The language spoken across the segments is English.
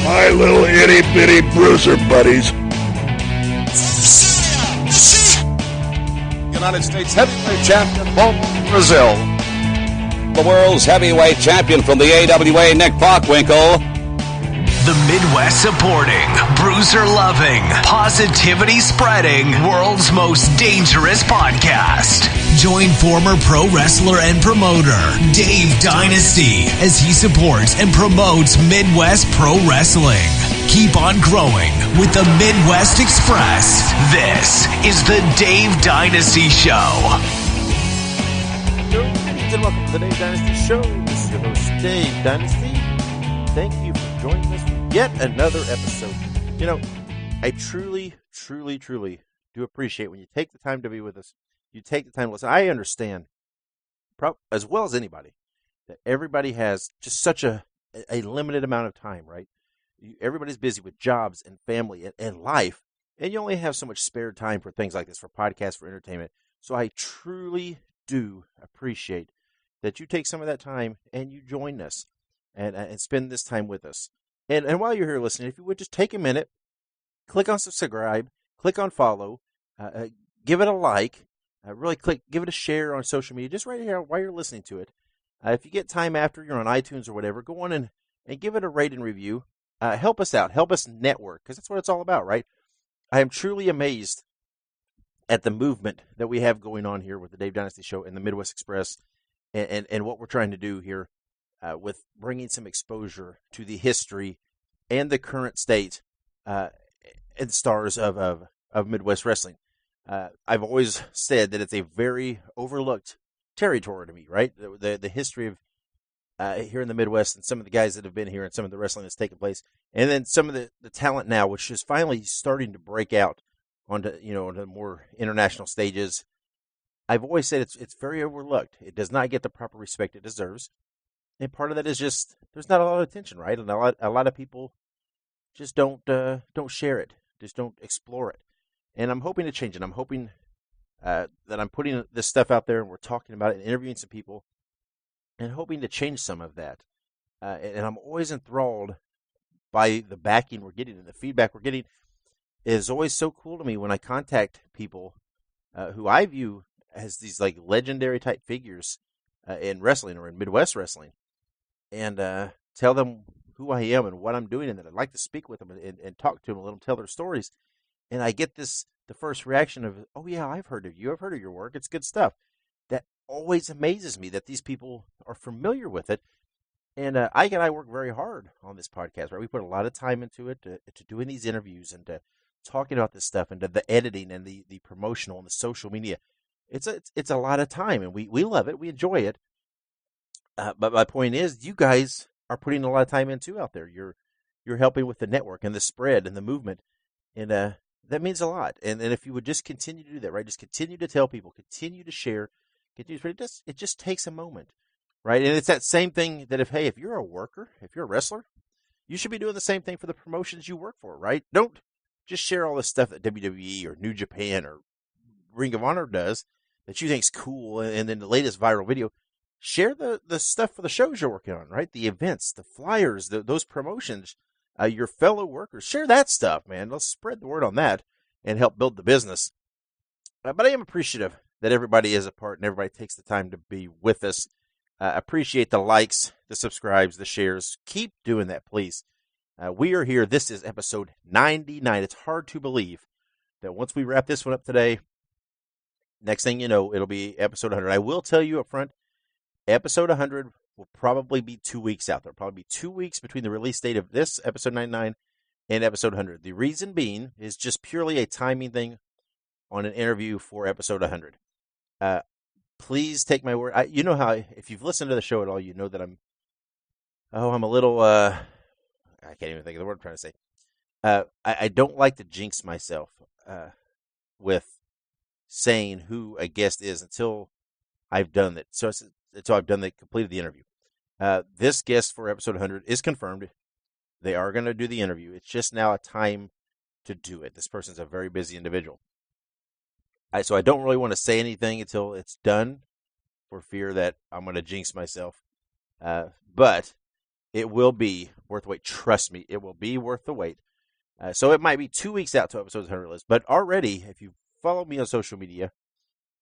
My little itty-bitty bruiser buddies. United States heavyweight champion from Brazil. The world's heavyweight champion from the AWA, Nick Bockwinkel. The Midwest supporting, bruiser loving, positivity spreading, world's most dangerous podcast. Join former pro wrestler and promoter Dave Dynasty as he supports and promotes Midwest pro wrestling. Keep on growing with the Midwest Express. This is the Dave Dynasty Show. Greetings and welcome to the Dave Dynasty Show. This is your host, Dave Dynasty. Thank you for joining us for yet another episode. You know, I truly do appreciate when you take the time to be with us. You take the time to listen. I understand, as well as anybody, that everybody has just such a limited amount of time, right? Everybody's busy with jobs and family and life, and you only have so much spare time for things like this, for podcasts, for entertainment. So I truly do appreciate that you take some of that time and you join us and spend this time with us. And while you're here listening, if you would just take a minute, click on subscribe, click on follow, give it a like, give it a share on social media, just right here while you're listening to it. If you get time after you're on iTunes or whatever, go on and give it a rate and review. Help us out. Help us network, because that's what it's all about, right? I am truly amazed at the movement that we have going on here with the Dave Dynasty Show and the Midwest Express and what we're trying to do here with bringing some exposure to the history and the current state and stars of Midwest wrestling. I've always said that it's a very overlooked territory to me, right? The history of here in the Midwest and some of the guys that have been here and some of the wrestling that's taken place. And then some of the talent now, which is finally starting to break out onto more international stages. I've always said it's very overlooked. It does not get the proper respect it deserves. And part of that is just there's not a lot of attention, right? And a lot of people just don't share it, just don't explore it. And I'm hoping to change it. I'm hoping that I'm putting this stuff out there and we're talking about it and interviewing some people and hoping to change some of that. And I'm always enthralled by the backing we're getting and the feedback we're getting. It is always so cool to me when I contact people who I view as these like legendary type figures in wrestling or in Midwest wrestling, and tell them who I am and what I'm doing, and that I'd like to speak with them and talk to them a little, tell their stories. And I get the first reaction of, oh yeah, I've heard of you. I've heard of your work. It's good stuff. That always amazes me that these people are familiar with it. And Ike and I work very hard on this podcast, right? We put a lot of time into it, to doing these interviews and to talking about this stuff and to the editing and the promotional and the social media. It's a lot of time, and we love it. We enjoy it. But my point is, you guys are putting a lot of time into out there. You're helping with the network and the spread and the movement, and that means a lot. And if you would just continue to do that, right? Just continue to tell people, continue to share, continue to spread. It just takes a moment, right? And it's that same thing that if you're a worker, if you're a wrestler, you should be doing the same thing for the promotions you work for, right? Don't just share all this stuff that WWE or New Japan or Ring of Honor does that you think's cool, and then the latest viral video. Share the stuff for the shows you're working on, right? The events, the flyers, those promotions, your fellow workers. Share that stuff, man. Let's spread the word on that and help build the business. But I am appreciative that everybody is a part and everybody takes the time to be with us. Appreciate the likes, the subscribes, the shares. Keep doing that, please. We are here. This is episode 99. It's hard to believe that once we wrap this one up today, next thing you know, it'll be episode 100. I will tell you up front, episode 100 will probably be 2 weeks out. There'll probably be 2 weeks between the release date of this, episode 99, and episode 100. The reason being is just purely a timing thing on an interview for episode 100. Please take my word. You know how, if you've listened to the show at all, you know that I'm a little, I can't even think of the word I'm trying to say. I don't like to jinx myself with saying who a guest is until I've done it. So until I've completed the interview. This guest for episode 100 is confirmed. They are going to do the interview. It's just now a time to do it. This person's a very busy individual. So I don't really want to say anything until it's done for fear that I'm going to jinx myself. But it will be worth the wait. Trust me, it will be worth the wait. So it might be 2 weeks out to episode 100 list, but already, if you follow me on social media,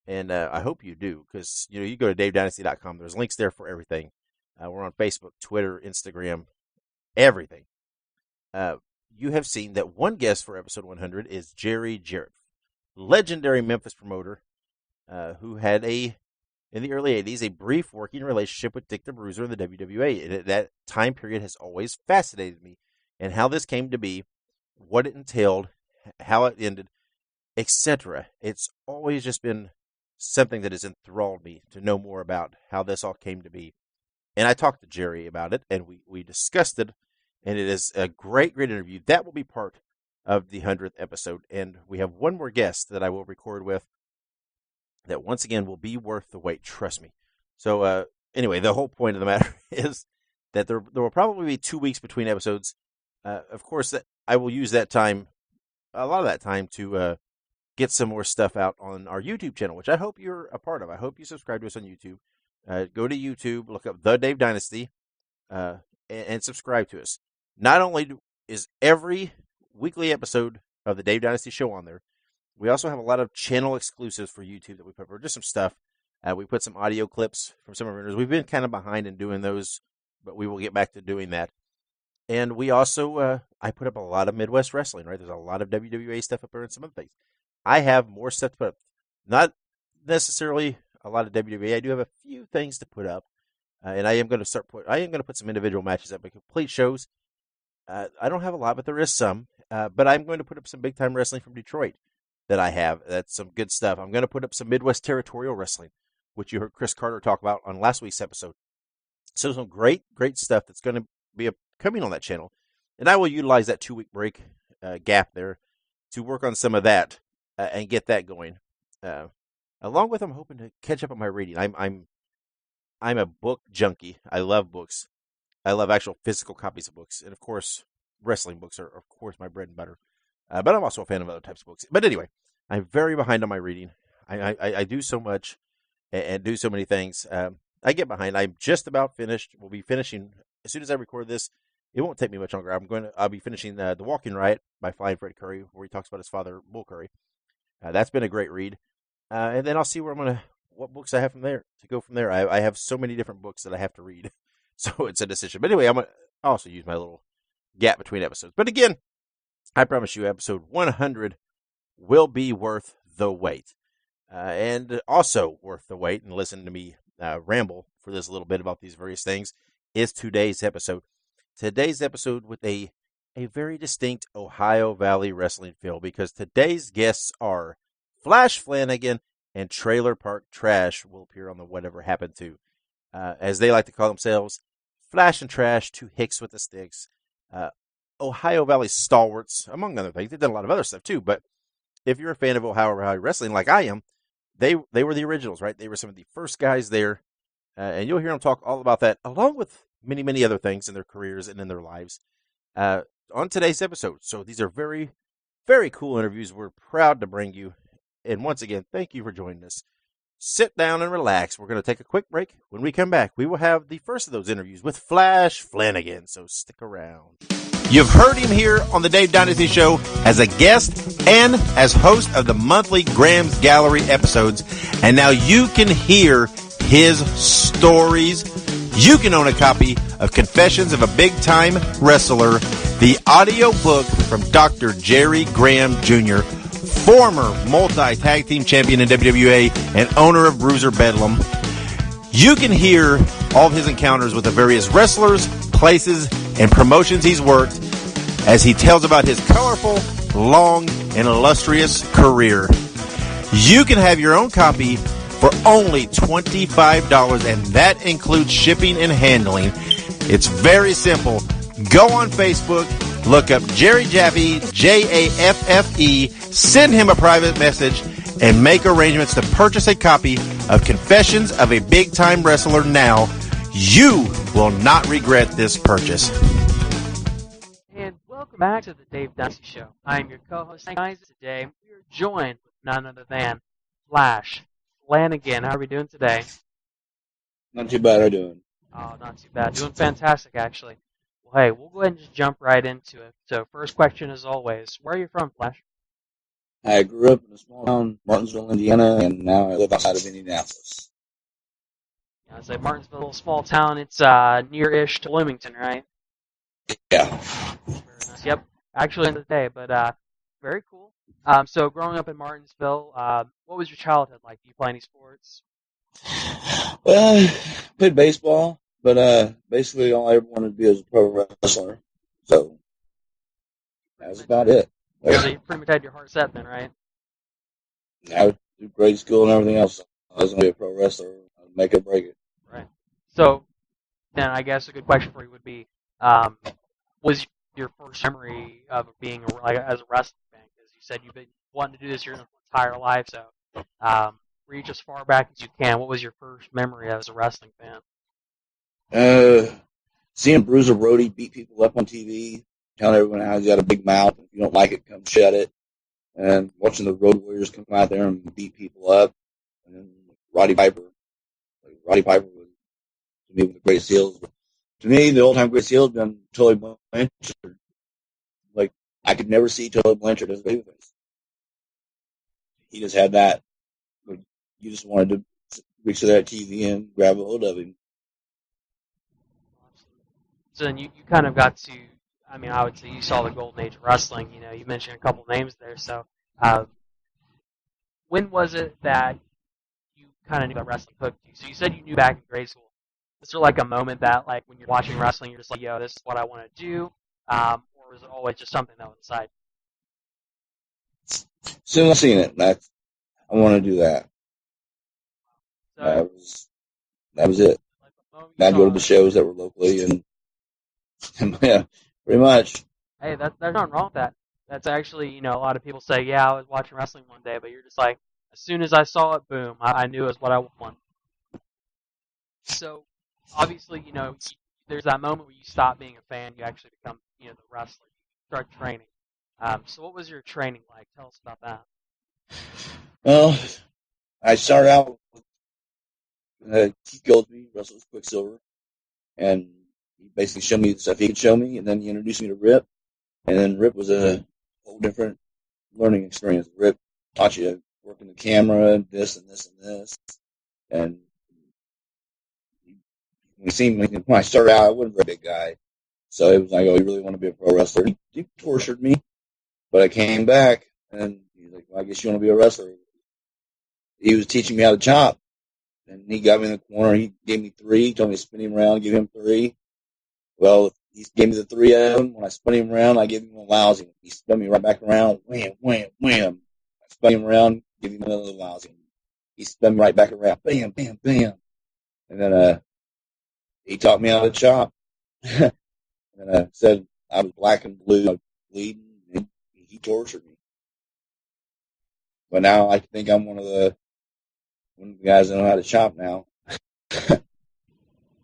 and I hope you do, because you go to davedynasty.com. There's links there for everything. We're on Facebook, Twitter, Instagram, everything. You have seen that one guest for episode 100 is Jerry Jarrett, legendary Memphis promoter who had in the early 80s, a brief working relationship with Dick the Bruiser in the WWA. And that time period has always fascinated me, and how this came to be, what it entailed, how it ended, etc. It's always just been something that has enthralled me to know more about how this all came to be. And I talked to Jerry about it, and we discussed it, and it is a great, great interview. That will be part of the 100th episode, and we have one more guest that I will record with that once again will be worth the wait, trust me. So anyway, the whole point of the matter is that there will probably be 2 weeks between episodes. Of course, I will use that time, a lot of that time, to get some more stuff out on our YouTube channel, which I hope you're a part of. I hope you subscribe to us on YouTube. Go to YouTube, look up The Dave Dynasty, and subscribe to us. Not only is every weekly episode of the Dave Dynasty Show on there, we also have a lot of channel exclusives for YouTube that we put for just some stuff. We put some audio clips from some of our interviews. We've been kind of behind in doing those, but we will get back to doing that. And we also, I put up a lot of Midwest wrestling, right? There's a lot of WWA stuff up there and some other things. I have more stuff to put up. Not necessarily a lot of WWA. I do have a few things to put up. And I am going to put some individual matches up, but complete shows. I don't have a lot, but there is some. But I'm going to put up some big time wrestling from Detroit that I have. That's some good stuff. I'm going to put up some Midwest territorial wrestling, which you heard Chris Carter talk about on last week's episode. So some great, great stuff that's going to be coming on that channel. And I will utilize that 2 week break gap there to work on some of that and get that going. Along with, I'm hoping to catch up on my reading. I'm a book junkie. I love books. I love actual physical copies of books. And of course, wrestling books are, of course, my bread and butter. But I'm also a fan of other types of books. But anyway, I'm very behind on my reading. I do so much and do so many things. I get behind. I'm just about finished. We'll be finishing as soon as I record this. It won't take me much longer. I'll be finishing The Walking Riot by Flying Fred Curry, where he talks about his father, Bull Curry. That's been a great read. And then I'll see what books I have from there to go from there. I have so many different books that I have to read. So it's a decision. But anyway, I'm going to also use my little gap between episodes. But again, I promise you, episode 100 will be worth the wait. And also worth the wait, and listen to me ramble for this little bit about these various things, is today's episode. Today's episode with a very distinct Ohio Valley wrestling feel, because today's guests are Flash Flanagan and Trailer Park Trash will appear on the Whatever Happened To. As they like to call themselves, Flash and Trash, two hicks with the sticks. Ohio Valley stalwarts, among other things. They've done a lot of other stuff too, but if you're a fan of Ohio Valley wrestling like I am, they were the originals, right? They were some of the first guys there, and you'll hear them talk all about that, along with many, many other things in their careers and in their lives on today's episode. So these are very, very cool interviews we're proud to bring you. And once again, thank you for joining us. Sit down and relax. We're going to take a quick break. When we come back, we will have the first of those interviews with Flash Flanagan. So stick around. You've heard him here on the Dave Dynasty Show as a guest and as host of the monthly Graham's Gallery episodes. And now you can hear his stories. You can own a copy of Confessions of a Big Time Wrestler, the audio book from Dr. Jerry Graham Jr., former multi-tag team champion in WWA and owner of Bruiser Bedlam. You can hear all of his encounters with the various wrestlers, places, and promotions he's worked as he tells about his colorful, long, and illustrious career. You can have your own copy for only $25, and that includes shipping and handling. It's very simple. Go on Facebook, look up Jerry Jaffe, Jaffe, send him a private message, and make arrangements to purchase a copy of Confessions of a Big Time Wrestler now. You will not regret this purchase. And welcome back to the Dave Dynasty Show. I am your co-host, guys. Today we are joined with none other than Flash Flanagan. How are we doing today? Not too bad, how are you doing? Oh, not too bad. Doing fantastic, actually. hey, we'll go ahead and just jump right into it. So first question, as always, where are you from, Flash? I grew up in a small town, Martinsville, Indiana, and now I live outside of Indianapolis. Yeah, it's like Martinsville, a little small town. It's near-ish to Bloomington, right? Yeah. Very nice. Yep. Actually, in the day, but very cool. So growing up in Martinsville, what was your childhood like? Do you play any sports? Well, I played baseball, but basically all I ever wanted to be was a pro wrestler. So that was about it. So you pretty much had your heart set then, right? I would do grade school and everything else. I was going to be a pro wrestler. I'd make it or break it. Right. So then I guess a good question for you would be, was your first memory of being as a wrestling fan? Because you said you've been wanting to do this your entire life, so reach as far back as you can. What was your first memory as a wrestling fan? Seeing Bruiser Brody beat people up on TV, telling everyone how he's got a big mouth. If you don't like it, come shut it. And watching the Road Warriors come out there and beat people up. And then Roddy Piper. Roddy Piper was, to me, one of the greatest heels. To me, the old-time greatest heel has been Tully Blanchard. Like, I could never see Tully Blanchard as a babyface. He just had that. Like, you just wanted to reach to that TV and grab a hold of him. So then you kind of got to, I mean, I would say you saw the golden age of wrestling. You know, you mentioned a couple names there. So when was it that you kind of knew that wrestling hooked you? So you said you knew back in grade school. Is there like a moment that, like, when you're watching wrestling, you're just like, yo, this is what I want to do? Or was it always just something that was inside? As soon as I seen it, I want to do that. So, that was it. like I'd go to the shows that were locally, and yeah, pretty much. Hey, there's nothing wrong with that. That's actually, you know, a lot of people say, yeah, I was watching wrestling one day, but you're just like, as soon as I saw it, boom, I knew it was what I wanted. So, obviously, you know, there's that moment where you stop being a fan, you actually become, you know, the wrestler. You start training. So what was your training like? Tell us about that. Well, I started out with Keith Goldsby, wrestles Quicksilver, and he basically showed me the stuff he could show me, and then he introduced me to Rip, and then Rip was a whole different learning experience. Rip taught you working the camera, this and this and this, and when I started out, I wasn't a very big guy, so it was like, oh, you really want to be a pro wrestler? He tortured me, but I came back, and he's like, well, I guess you want to be a wrestler. He was teaching me how to chop, and he got me in the corner. He gave me 3, told me to spin him around, give him 3. Well, he gave me the 3 of them. When I spun him around, I gave him a lousy one. He spun me right back around, wham, wham, wham. I spun him around, give him another lousy one. He spun me right back around, bam, bam, bam. And then he taught me how to chop. And said I was black and blue, I was bleeding, and he tortured me. But now I think I'm one of the guys that know how to chop now.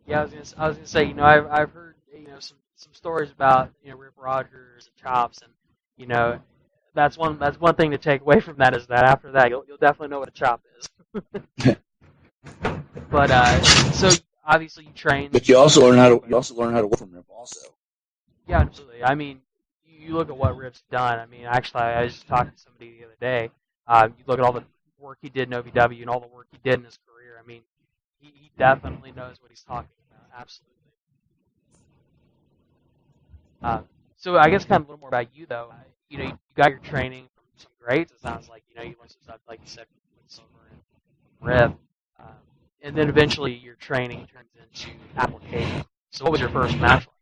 Yeah, I was gonna say, you know, I've heard, you know, some stories about, you know, Rip Rogers and chops, and you know, that's one thing to take away from that is that after that you'll definitely know what a chop is. But so obviously you train. But you also learn how to work from Rip also. Yeah, absolutely. I mean, you look at what Rip's done. I mean, actually, I was just talking to somebody the other day. You look at all the work he did in OVW and all the work he did in his career. I mean, he definitely knows what he's talking about. Absolutely. So I guess kind of a little more about you, though. You know, you got your training from some greats. It sounds like, you know, you learned some stuff, like you said, with Silver and Rip. And then eventually your training turns into application. So what was your first match like?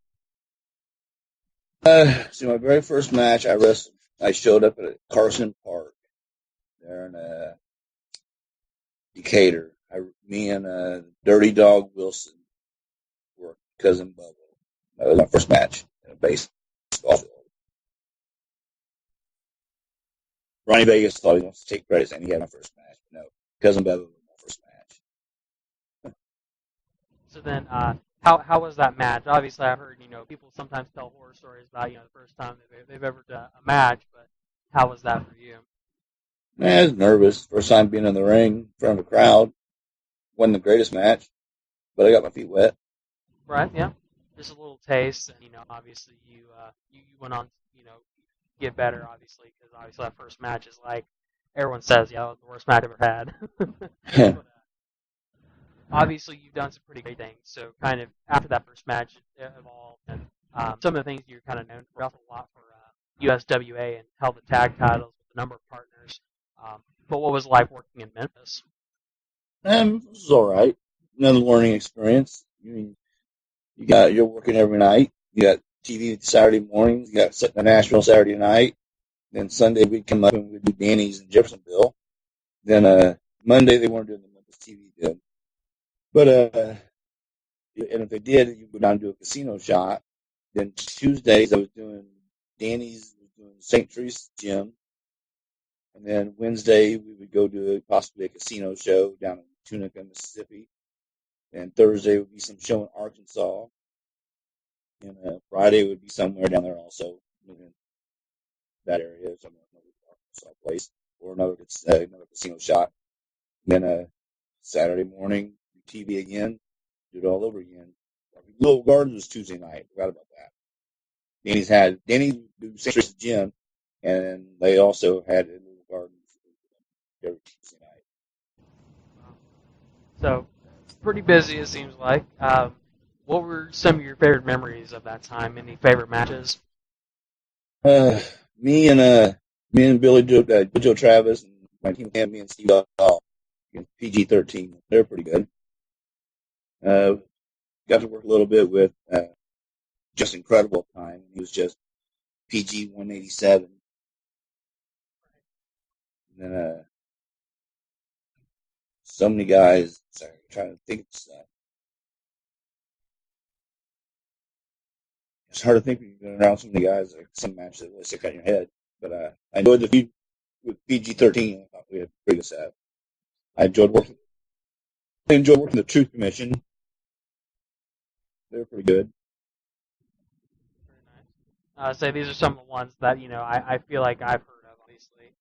So my very first match, I showed up at Carson Park there in Decatur. Me and Dirty Dog Wilson were cousin Bubba. That was my first match in a baseball field. Ronnie Vegas thought he wants to take credit, and he had my first match. But no, cousin Bubba was my first match. So then, how was that match? Obviously, I've heard, you know, people sometimes tell horror stories about, you know, the first time they've ever done a match, but how was that for you? I was nervous. First time being in the ring in front of a crowd. Wasn't the greatest match, but I got my feet wet. Right, yeah. just a little taste, and obviously you went on, get better, obviously, because obviously that first match is like everyone says, yeah, it was the worst match I've ever had. But, obviously, you've done some pretty great things. So, kind of after that first match evolved, and some of the things you're kind of known for, also a lot for USWA and held the tag titles with a number of partners. But what was it like working in Memphis? This is all right. Another learning experience. You're working every night. You got TV Saturday mornings. You got the Nashville Saturday night. Then Sunday we'd come up and we'd do Danny's in Jeffersonville. Then Monday they weren't doing the Memphis TV deal. But and if they did, you go down and do a casino shot. Then Tuesdays I was doing Danny's, was doing St. Teresa's Gym. And then Wednesday we would go do possibly a casino show down in Tunica, Mississippi. And Thursday would be some show in Arkansas. And Friday would be somewhere down there also in that area, somewhere in another Arkansas place, or another casino shot. And then Saturday morning, do TV again, do it all over again. Little Gardens was Tuesday night. Forgot about that. Danny's do St. Teresa's Gym, and they also had a Little Gardens every Tuesday night. So, pretty busy, it seems like. What were some of your favorite memories of that time? Any favorite matches? Me and Billy Joe Travis and my team, me and Steve Dahl, PG-13. They're pretty good. Got to work a little bit with Just Incredible at the time. He was just PG-187. And then so many guys. Sorry, I'm trying to think of stuff. It's hard to think when you're around so many guys, like some matches that really stick out in your head. But I enjoyed the feud with PG-13. I thought we had a pretty good set. I enjoyed working the Truth Commission. They're pretty good. Very nice. So these are some of the ones that I feel like I've heard of. Obviously,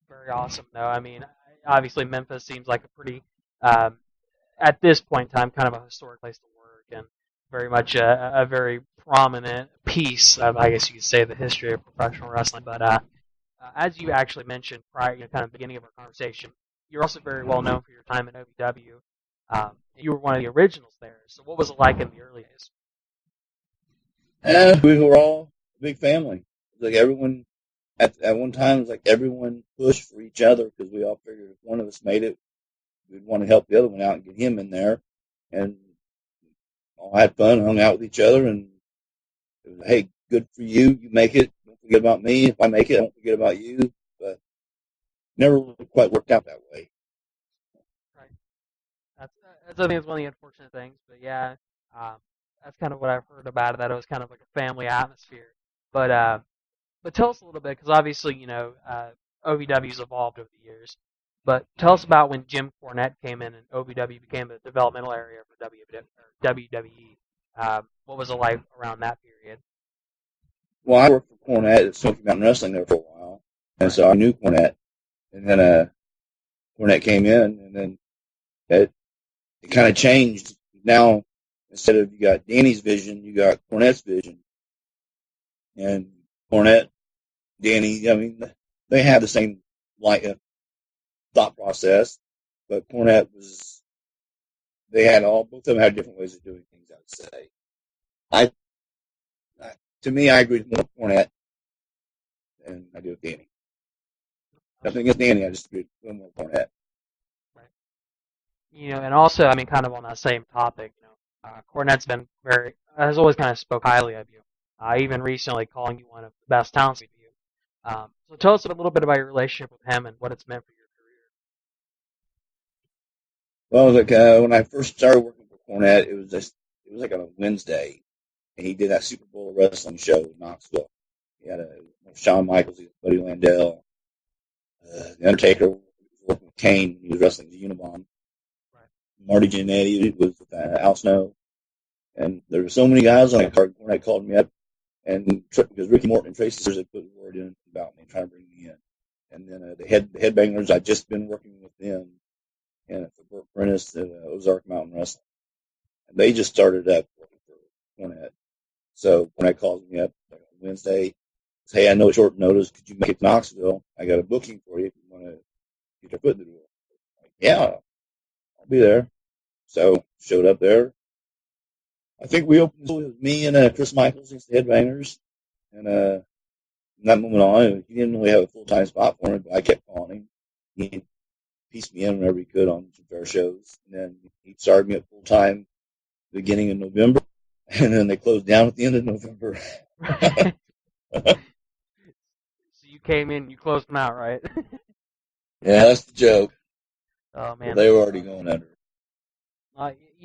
very awesome though. I mean, obviously Memphis seems like a pretty, at this point in time, kind of a historic place to work, and very much a very prominent piece of, I guess you could say, the history of professional wrestling. But as you actually mentioned prior, kind of beginning of our conversation, you're also very well known for your time at OVW. You were one of the originals there. So what was it like in the early days? We were all a big family. It was like everyone, at one time, it was like everyone pushed for each other because we all figured if one of us made it, we'd want to help the other one out and get him in there. And all had fun, hung out with each other, and it was, hey, good for you. You make it. Don't forget about me. If I make it, don't forget about you. But never really quite worked out that way. Right. I think it's one of the unfortunate things. But yeah, that's kind of what I've heard about it. That it was kind of like a family atmosphere. But tell us a little bit, because obviously OVW's evolved over the years. But tell us about when Jim Cornette came in and OVW became a developmental area for WWE. What was it like around that period? Well, I worked for Cornette at Smoky Mountain Wrestling there for a while, and so I knew Cornette. And then Cornette came in, and then it kind of changed. Now, instead of you got Danny's vision, you got Cornette's vision. And Cornette, Danny, I mean, they had the same thought process, but Cornette both of them had different ways of doing things, I would say. To me, I agree with more Cornette than I do with Danny. Nothing against Danny, I just agree with more Cornette. Right. And also, I mean, kind of on that same topic, Cornette's been has always kind of spoke highly of you, even recently calling you one of the best talents of you. So tell us a little bit about your relationship with him and what it's meant for your career. Well, when I first started working for Cornette, it was like on a Wednesday, and he did that Super Bowl wrestling show in Knoxville. He had Shawn Michaels, Buddy Landell, The Undertaker was working with Kane. He was wrestling the Unabomber. Right. Marty Jannetty was with Al Snow. And there were so many guys on that card. Cornette called me up, and because Ricky Morton and Tracy Sears had put a word in about me, trying to bring me in. And then the Headbangers, I'd just been working with them, and for Burt Prentice at Ozark Mountain Wrestling. And they just started up working for Cornette. So Cornette calls me up on Wednesday. Says, hey, I know it's short notice. Could you make it to Knoxville? I got a booking for you if you want to get your foot in the door. Like, yeah, I'll be there. So showed up there. I think we opened with me and Chris Michaels as the headbangers. And from that moment on, he didn't really have a full-time spot for me, but I kept calling him. He pieced me in whenever he could on some fair shows. And then he started me at full-time beginning of November. And then they closed down at the end of November. So you came in, you closed them out, right? Yeah, that's the joke. Oh, man. Well, they were already going under.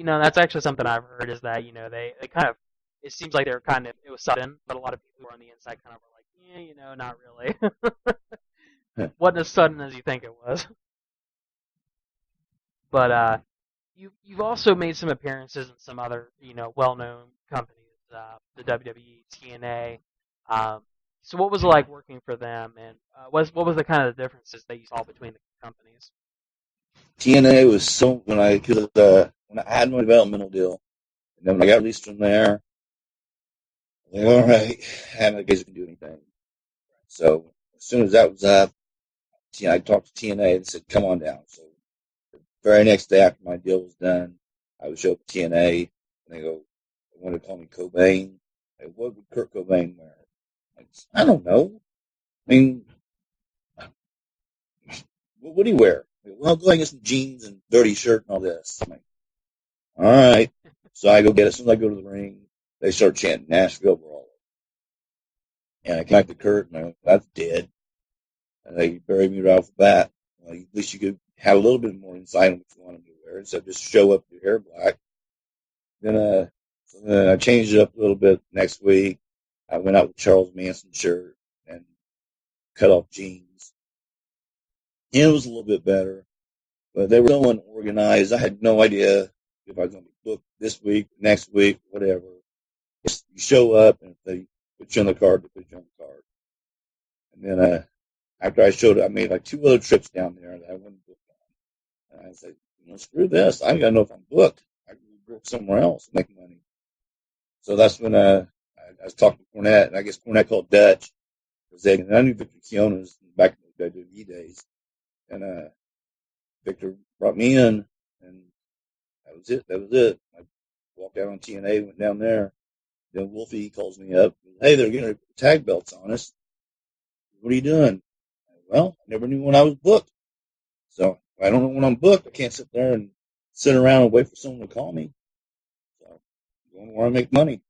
That's actually something I've heard is that, they kind of, it seems like it was sudden, but a lot of people who are on the inside kind of were like, yeah, not really. Wasn't as sudden as you think it was. But you've also made some appearances in some other, well-known companies, the WWE, TNA. So what was it like working for them, and what was the kind of the differences that you saw between the companies? TNA was when I had my developmental deal, and then when I got released from there, I was like, all right, I guess I can do anything. So as soon as that was up, I talked to TNA and said, come on down. So the very next day after my deal was done, I would show up at TNA, and they go, they wanted to call me Cobain. Like, what would Kurt Cobain wear? I don't know. I mean, what would he wear? Well, go ahead and get some jeans and dirty shirt and all this. I'm like, all right. So I go get it. As soon as I go to the ring, they start chanting Nashville Brawl. And I came back to Kurt, and I went, that's dead. And they buried me right off the bat. Well, at least you could have a little bit more insight on what you wanted to wear instead of just show up with your hair black. Then I changed it up a little bit next week. I went out with Charles Manson shirt and cut off jeans. And it was a little bit better. But they were so unorganized. I had no idea if I was going to be booked this week, next week, whatever. Just you show up, and if they put you on the card, they put you on the card. And then after I showed up, I made like 2 other trips down there that I wasn't booked on. And I said, screw this. I got to know if I'm booked. I can work somewhere else and make money. So that's when I was talking to Cornette, and I guess Cornette called Dutch. And I knew Victor Keonis back in the WWE days. And Victor brought me in, and that was it. I walked out on TNA, went down there. Then Wolfie calls me up. Hey, they're getting tag belts on us. What are you doing? Well, I never knew when I was booked. So if I don't know when I'm booked, I can't sit there and sit around and wait for someone to call me. So I'm going where I make money.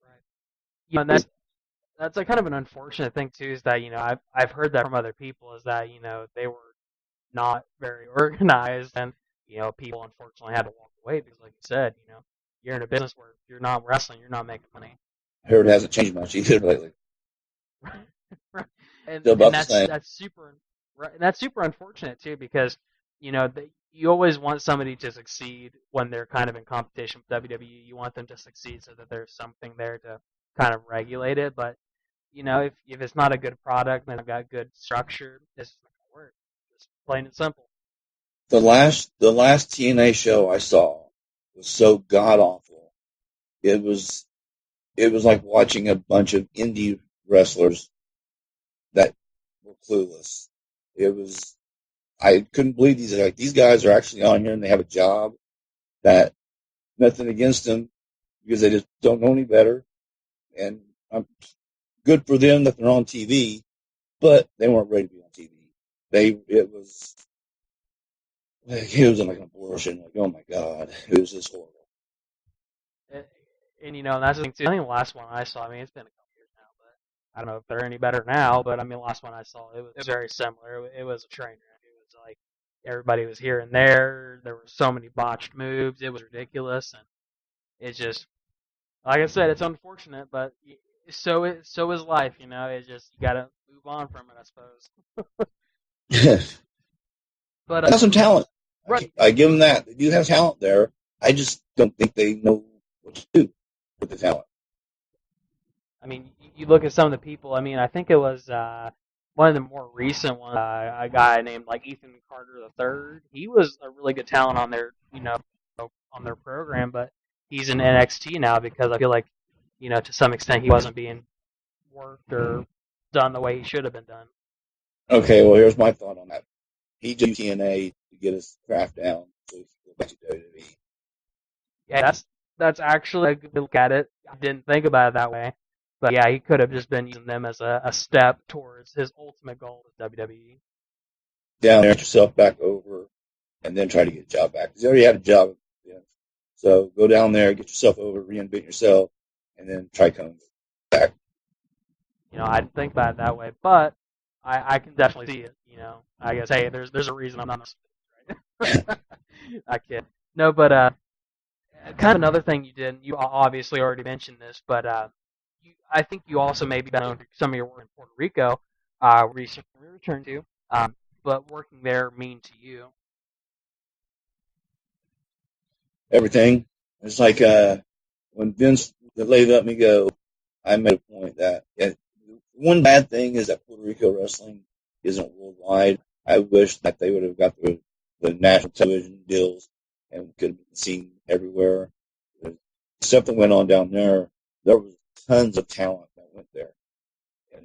Right. And that's a kind of an unfortunate thing too. Is that I've heard that from other people. Is that they were not very organized, and people unfortunately had to walk away because, like you said, you're in a business where if you're not wrestling, you're not making money. I heard it hasn't changed much either lately. Right. And that's super unfortunate too, because you always want somebody to succeed when they're kind of in competition with WWE. You want them to succeed so that there's something there to kind of regulate it. But if it's not a good product and it's got good structure, it's not gonna work. Just plain and simple. The last TNA show I saw was so god awful. It was like watching a bunch of indie wrestlers that were clueless. I couldn't believe these guys are actually on here and they have a job. That nothing against them because they just don't know any better. And I'm good for them that they're on TV, but they weren't ready to be on TV. It was like an abortion. Like, oh my God, it was just horrible. And that's the thing too. I think the last one I saw, it's been a couple years now, but I don't know if they're any better now. But the last one I saw, it was very similar. It was a train wreck. It was like everybody was here and there. There were so many botched moves. It was ridiculous, and it's just, like I said, it's unfortunate, but so is life. It's just you gotta move on from it, I suppose. But they have some talent. Right. I give them that. They do have talent there. I just don't think they know what to do with the talent. You look at some of the people. I think it was one of the more recent ones. A guy named Ethan Carter III. He was a really good talent on their, on their program, but he's in NXT now because I feel like to some extent he wasn't being worked or done the way he should have been done. Okay, well, here's my thought on that. He did TNA to get his craft down so he could go back to WWE. Yeah, that's actually a good look at it. I didn't think about it that way. But yeah, he could have just been using them as a step towards his ultimate goal with WWE. Down there, get yourself back over, and then try to get a job back. Because he already had a job. Yeah. So go down there, get yourself over, reinvent yourself, and then try coming back. I didn't think about it that way, but I can definitely see it. I guess, hey, there's a reason I'm not right? I kid. No, but kind of another thing you did, you obviously already mentioned this, but I think you also maybe known some of your work in Puerto Rico, recently returned to, but working there mean to you? Everything. It's like when Vince let me go, I made a point that one bad thing is that Puerto Rico wrestling isn't worldwide. I wish that they would have got the national television deals and could have been seen everywhere. The stuff that went on down there, there was tons of talent that went there,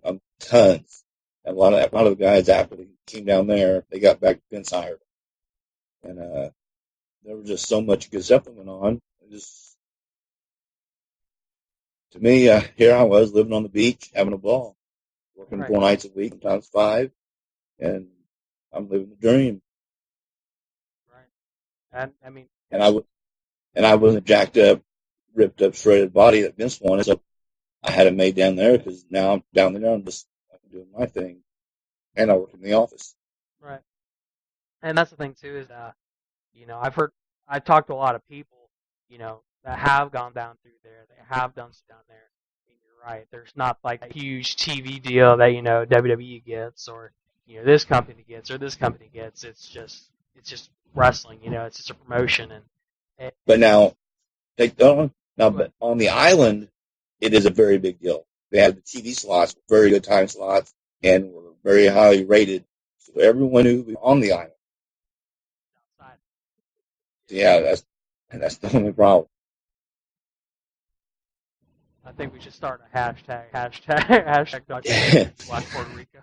and tons. And a lot of the guys after they came down there, they got back. Vince hired them, and there was just so much good stuff that went on. To me, here I was living on the beach, having a ball, working 4 nights a week, sometimes 5, and I'm living the dream. Right. And I mean, and I wasn't jacked up, ripped up, shredded body that Vince wanted, so I had it made down there because now I'm down there. I'm just doing my thing, and I work in the office. Right. And that's the thing too is I've talked to a lot of people, that have gone down through there. They have done stuff down there. And you're right. There's not like a huge TV deal that WWE gets or this company gets or this company gets. It's just wrestling. It's just a promotion. But now they don't. Now, but on the island, it is a very big deal. They have the TV slots, very good time slots, and were very highly rated. So everyone who was on the island. Yeah, that's the only problem. I think we should start a hashtag Black Puerto Rico.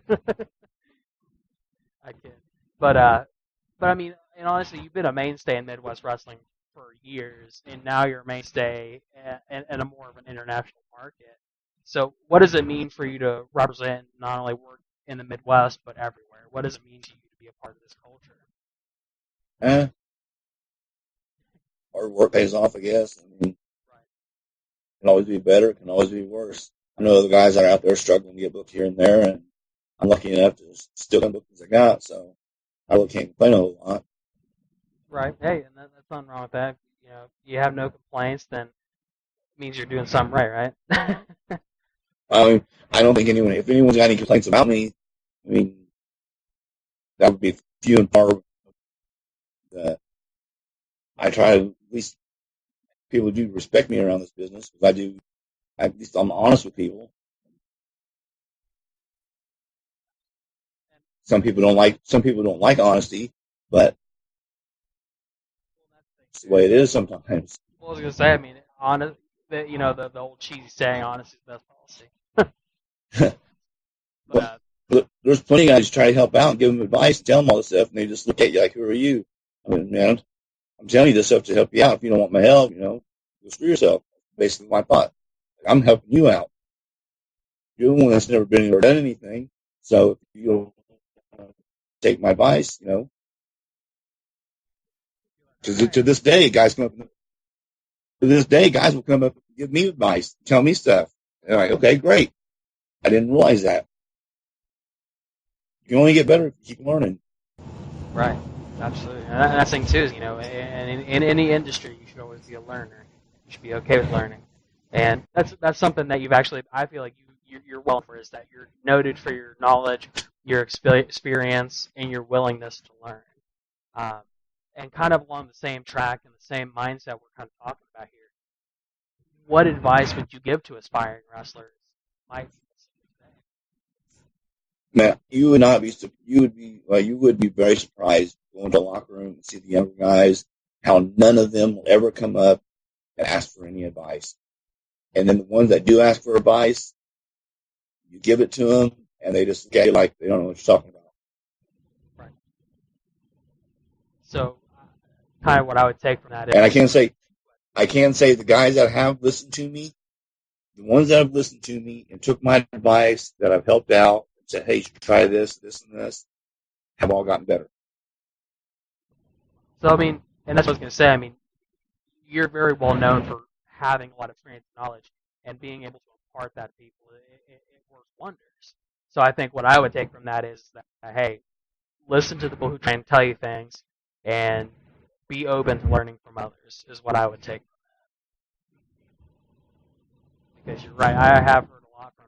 I kid. But I mean, and honestly, you've been a mainstay in Midwest wrestling for years, and now you're a mainstay in a more of an international market. So what does it mean for you to represent, not only work in the Midwest, but everywhere? What does it mean to you to be a part of this culture? Hard work pays off, I guess. I mean, it can always be better. It can always be worse. I know the guys that are out there struggling to get booked here and there, and I'm lucky enough to still get booked as I got, so I really can't complain a whole lot. Right. Hey, and that's nothing wrong with that. If you have no complaints, then it means you're doing something right? I mean, I don't think if anyone's got any complaints about me, I mean, that would be few and far. I try to, at least people do respect me around this business because at least I'm honest with people. Some people don't like honesty, but it's the way it is sometimes. Well, I was gonna say, I mean, honest, the old cheesy saying, "Honesty is the best policy." But there's plenty of guys who try to help out and give them advice and tell them all this stuff, and they just look at you like, "Who are you?" I mean, man, I'm telling you this stuff to help you out. If you don't want my help, go screw yourself. Basically, my thought. I'm helping you out. You're the one that's never been anywhere, done anything. So if you don't take my advice, because to this day, guys will come up and give me advice, tell me stuff. And I'm like, okay, great. I didn't realize that. You can only get better if you keep learning. Right. Absolutely. And that's the thing, too, is, in any industry, you should always be a learner. You should be okay with learning. And that's something that you've actually, I feel like you're well for, is that you're noted for your knowledge, your experience, and your willingness to learn. And kind of along the same track and the same mindset we're kind of talking about here, what advice would you give to aspiring wrestlers? Man, you would be very surprised going to the locker room and see the younger guys, how none of them will ever come up and ask for any advice. And then the ones that do ask for advice, you give it to them, and they just look at you like they don't know what you're talking about. Right. So, kind of what I would take from that is... And I can say the guys that have listened to me, the ones that have listened to me and took my advice that I've helped out and said, hey, you should try this, this, and this, have all gotten better. So, I mean, and that's what I was going to say, I mean, you're very well known for having a lot of experience and knowledge, and being able to impart that to people, it works wonders. So I think what I would take from that is that, hey, listen to the people who try and tell you things, and be open to learning from others, is what I would take from that. Because you're right, I have heard a lot from,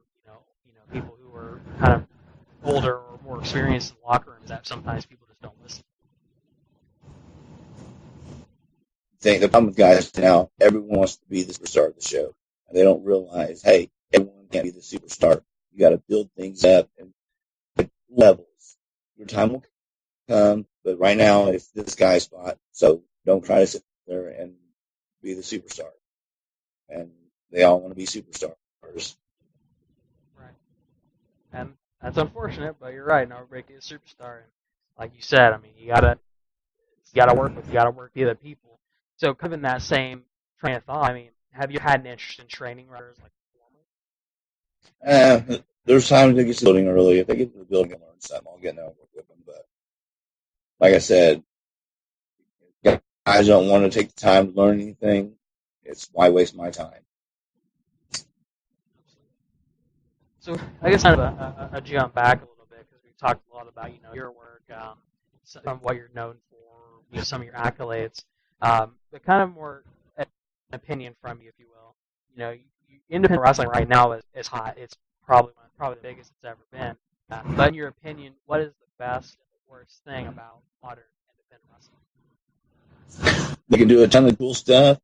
people who are kind of older or more experienced in locker rooms that sometimes people just don't listen. The problem with guys now, everyone wants to be the superstar of the show. And they don't realize, hey, everyone can't be the superstar. You got to build things up and levels. Your time will come, but right now it's this guy's spot. So don't try to sit there and be the superstar. And they all want to be superstars. Right. And that's unfortunate, but you're right. Not everybody is a superstar. And like you said, I mean, you gotta work the other people. So, kind of in that same train of thought, I mean, have you had an interest in training runners like former? There's times they get to the building early. If they get to the building and learn something, I'll get in there and work with them. But like I said, guys don't want to take the time to learn anything. It's why waste my time. So, I guess kind of a jump back a little bit, because we've talked a lot about your work, some of what you're known for, some of your accolades. But kind of more an opinion from you, if you will. Independent wrestling right now is hot. It's probably the biggest it's ever been. But in your opinion, what is the best and the worst thing about modern independent wrestling? They can do a ton of cool stuff,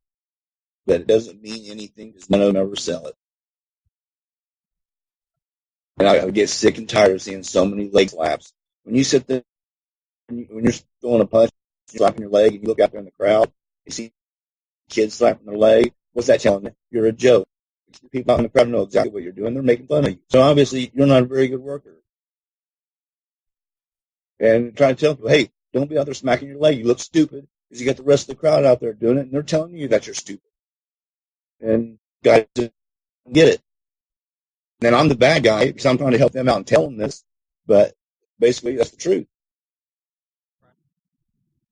but it doesn't mean anything because none of them ever sell it. And I get sick and tired of seeing so many leg slaps. When you sit there, when you're throwing a punch, you're slapping your leg, and you look out there in the crowd, you see kids slapping their leg. What's that telling you? You're a joke. The people out in the crowd know exactly what you're doing. They're making fun of you. So obviously, you're not a very good worker. And try to tell people, hey, don't be out there smacking your leg. You look stupid because you got the rest of the crowd out there doing it, and they're telling you that you're stupid. And guys don't get it. And I'm the bad guy because I'm trying to help them out and tell them this. But basically, that's the truth.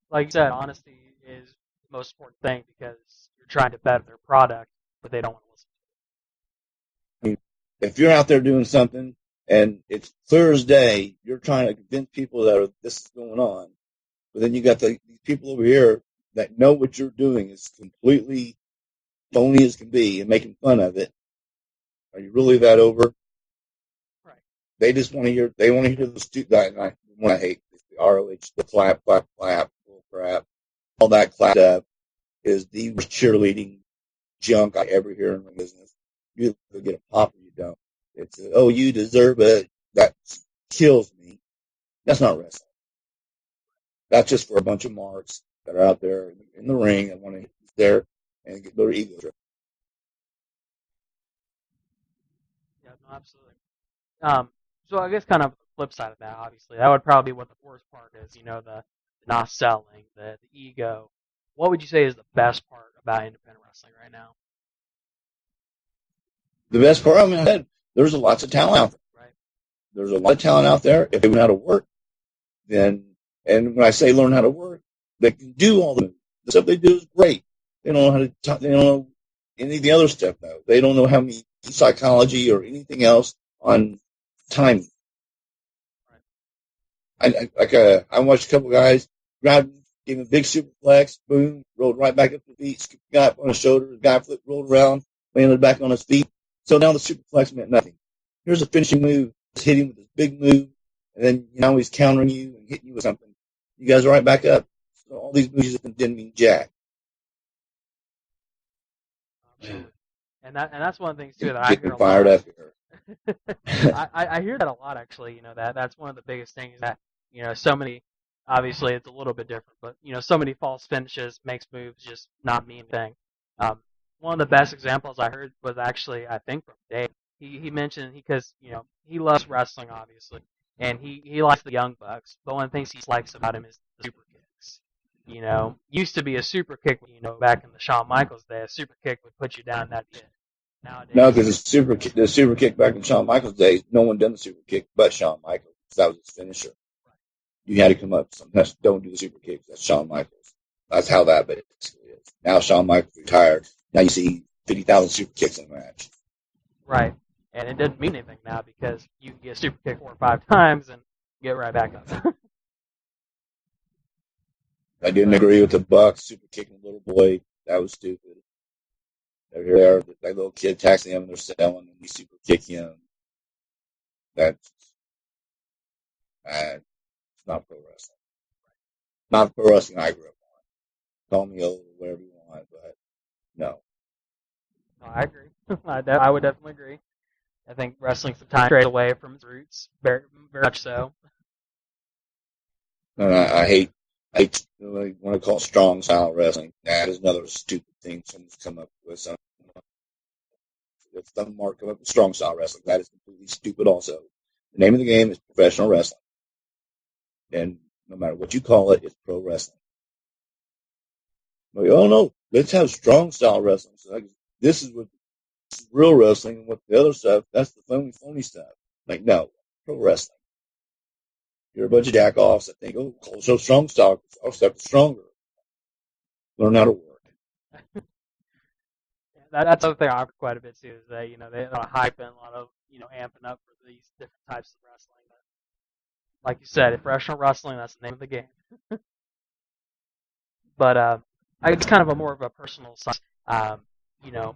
Like you said, honesty is the most important thing, because you're trying to better their product, but they don't want to listen to it. If you're out there doing something and it's clear as day, you're trying to convince people that this is going on, but then you got these people over here that know what you're doing is completely phony as can be and making fun of it. Are you really that over? Right. They just want to hear. They want to hear the stupid. What I hate is the ROH, the clap, bull crap, all that clap stuff is the worst cheerleading junk I ever hear in my business. You either get a pop or you don't. It's you deserve it. That kills me. That's not wrestling. That's just for a bunch of marks that are out there in the ring and want to get there and get their ego tripped. Yeah, no, absolutely. So I guess kind of the flip side of that, obviously, that would probably be what the worst part is. The not selling, the ego. What would you say is the best part about independent wrestling right now? The best part, there's lots of talent out there. Right. There's a lot of talent out there. If they learn how to work, and when I say learn how to work, they can do all the stuff they do is great. They don't know how to talk. They don't know any of the other stuff, though. They don't know how many psychology or anything else on timing. Right. I watched a couple guys grab, gave him a big superplex, boom, rolled right back up to the feet, scooped the guy up on his shoulder, the guy flipped, rolled around, landed back on his feet. So now the superplex meant nothing. Here's a finishing move. Just hit him with this big move, and then now he's countering you and hitting you with something. You guys are right back up. So all these moves didn't mean jack. And that's one of the things too that I hear a fired lot. Up here. I hear that a lot, actually. That's one of the biggest things that so many. Obviously, it's a little bit different, but so many false finishes makes moves just not mean anything. one of the best examples I heard was actually, I think, from Dave. He mentioned, because, he loves wrestling, obviously, and he likes the Young Bucks, but one of the things he likes about him is the super kicks. Used to be a super kick, back in the Shawn Michaels day, a super kick would put you down, that'd be it. Nowadays, No, because the super kick back in Shawn Michaels' days, no one done the super kick but Shawn Michaels. That was his finisher. You had to come up with something. Don't do the super kicks. That's Shawn Michaels. That's how that basically is. Now Shawn Michaels retired. Now you see 50,000 super kicks in a match. Right. And it doesn't mean anything now, because you can get a super kick 4 or 5 times and get right back up. I didn't agree with the Bucks super kicking the little boy. That was stupid. They're here, that little kid taxing him, and they're selling, and we super kick him. That's it's not pro wrestling. Not pro wrestling I grew up on. Call me old, whatever you want, but no. I agree. I would definitely agree. I think wrestling's the time straight away from its roots, very, very much so. And I hate when I call it strong style wrestling. That is another stupid thing someone's come up with. Some mark come up with strong style wrestling. That is completely stupid also. The name of the game is professional wrestling. And no matter what you call it, it's pro wrestling. Like, oh no, let's have strong style wrestling. So this is what real wrestling, and what the other stuff, that's the phony stuff. Like, no, pro wrestling. You're a bunch of jack-offs that think, oh, call show strong style, our stuff is stronger. Learn how to work. That's the thing I heard quite a bit too, is that, they're hyping a lot of, amping up for these different types of wrestling. But, like you said, professional wrestling, that's the name of the game. But it's kind of more of a personal side.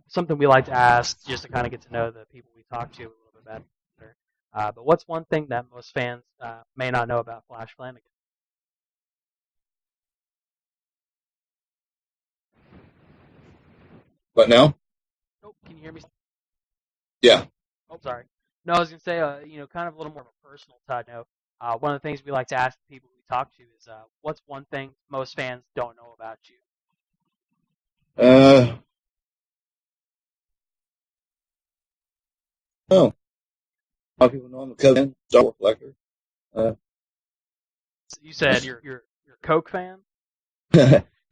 Something we like to ask just to kind of get to know the people we talk to a little bit better. But what's one thing that most fans may not know about Flash Flanagan? What now? Oh, can you hear me? Yeah. Oh, sorry. No, I was going to say, kind of a little more of a personal touch. One of the things we like to ask the people we talk to is, what's one thing most fans don't know about you? A lot of people know I'm a Cubs fan, Star Wars collector. You said you're a Coke fan?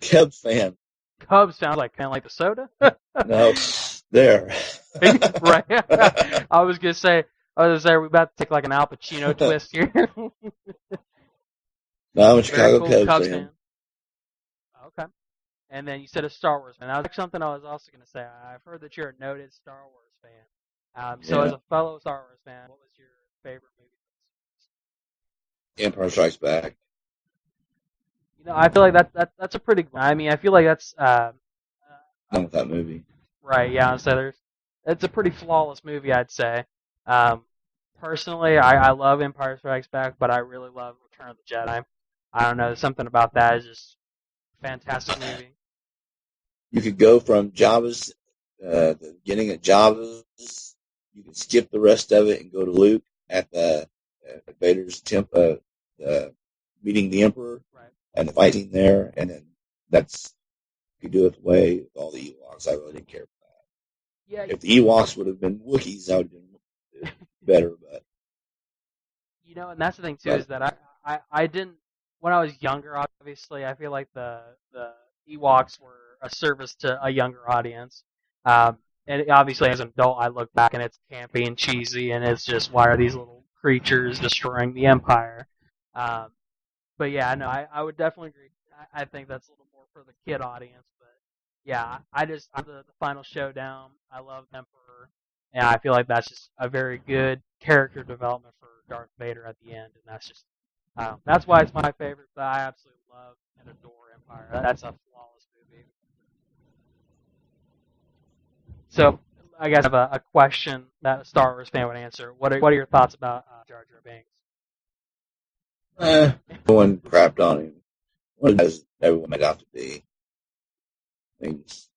Cubs fan. Cubs sounds like kind of like the soda. No, there. Right. I was gonna say we're about to take like an Al Pacino twist here. No, I'm a Chicago cool. Cubs fan. Okay. And then you said a Star Wars fan. That was something I was also gonna say. I've heard that you're a noted Star Wars fan. So as a fellow Star Wars fan, what was your favorite movie? Empire Strikes Back. I feel like that's a pretty. I mean, I feel like that's Done with that movie. right. Yeah. So it's a pretty flawless movie, I'd say. Personally, I love Empire Strikes Back, but I really love Return of the Jedi. I don't know, there's something about that is just a fantastic movie. You could go from Jabba's, the beginning of Jabba's. You can skip the rest of it and go to Luke at the Vader's temple, meeting the Emperor, Right. and the fighting there, and then that's you could do it the way with all the Ewoks. I really didn't care for that. Yeah. If the Ewoks would have been Wookiees, I would have been better. But and that's the thing too, is that I didn't, when I was younger, obviously, I feel like the Ewoks were a service to a younger audience. And obviously, as an adult, I look back and it's campy and cheesy, and it's just, why are these little creatures destroying the Empire? But yeah, no, I would definitely agree. I think that's a little more for the kid audience. But yeah, I'm the final showdown. I love the Emperor, and I feel like that's just a very good character development for Darth Vader at the end, and that's why it's my favorite. But I absolutely love and adore Empire. That's a flawless movie. So I guess I have a question that a Star Wars fan would answer. What are your thoughts about Jar Jar Binks? no one crapped on him. As everyone made out to be. Things.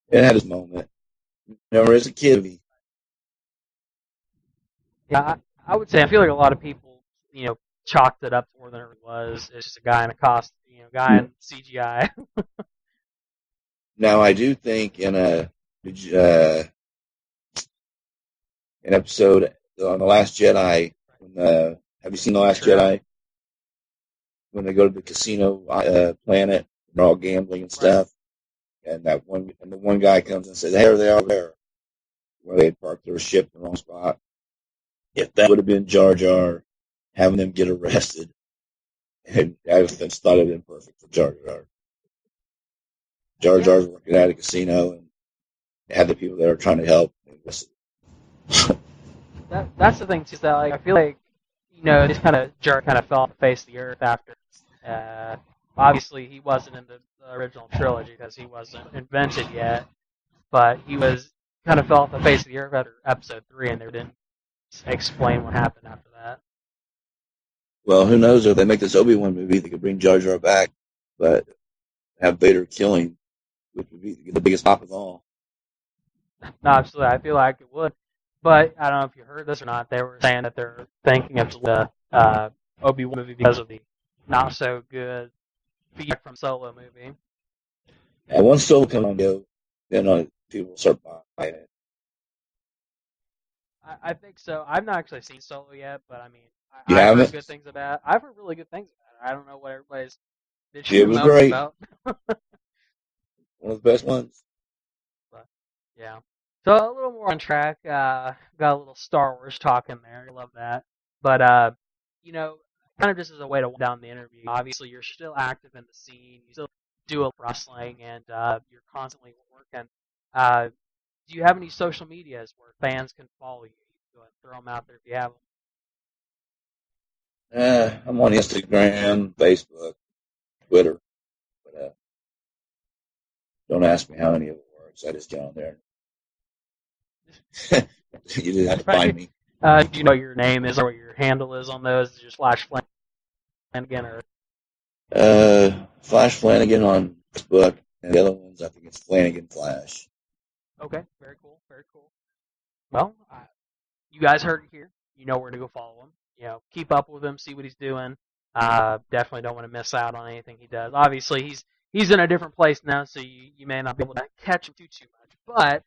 It had his moment. Remember, as a kid, Yeah, I would say I feel like a lot of people, chalked it up more than it was. It's just a guy in a costume, guy in CGI. Now, I do think in an episode on The Last Jedi, have you seen The Last Jedi? When they go to the casino planet, and they're all gambling and stuff, and the one guy comes and says, "There they are there," where they had parked their ship in the wrong spot. If that would have been Jar Jar having them get arrested, and I just thought it would have been perfect for Jar Jar. Jar Jar's working at a casino and had the people that are trying to help. That's the thing too. That I feel like this kind of Jar kind of fell off the face of the earth after. Obviously, he wasn't in the original trilogy because he wasn't invented yet, but he was kind of fell off the face of the earth after Episode 3, and they didn't explain what happened after that. Well, who knows if they make this Obi-Wan movie, they could bring Jar Jar back, but have Vader kill him, which would be the biggest pop of all. No, absolutely. I feel like it would. But I don't know if you heard this or not. They were saying that they're thinking of the Obi-Wan movie because of the not-so-good feedback from Solo movie. And once Solo comes on, then people will start buying it. I think so. I've not actually seen Solo yet, but I mean, I've heard good things about it. I've heard really good things about it. I don't know what everybody's it was great. About. One of the best ones. But, yeah. So a little more on track. Got a little Star Wars talk in there. I love that. But kind of just as a way to wind down the interview. Obviously, you're still active in the scene. You still do a wrestling, and you're constantly working. Do you have any social medias where fans can follow you? Go ahead and throw them out there if you have them. I'm on Instagram, Facebook, Twitter. But don't ask me how any of it works. I just get on there. You just have to find me. Do you know what your name is or what your handle is on those? Is it just Flash Flanagan or? Flash Flanagan on Facebook, and the other ones I think it's Flanagan Flash. Okay, very cool, very cool. Well, you guys heard it here. You know where to go follow him. Keep up with him, see what he's doing. Definitely don't want to miss out on anything he does. Obviously, he's in a different place now, so you may not be able to catch him too much, but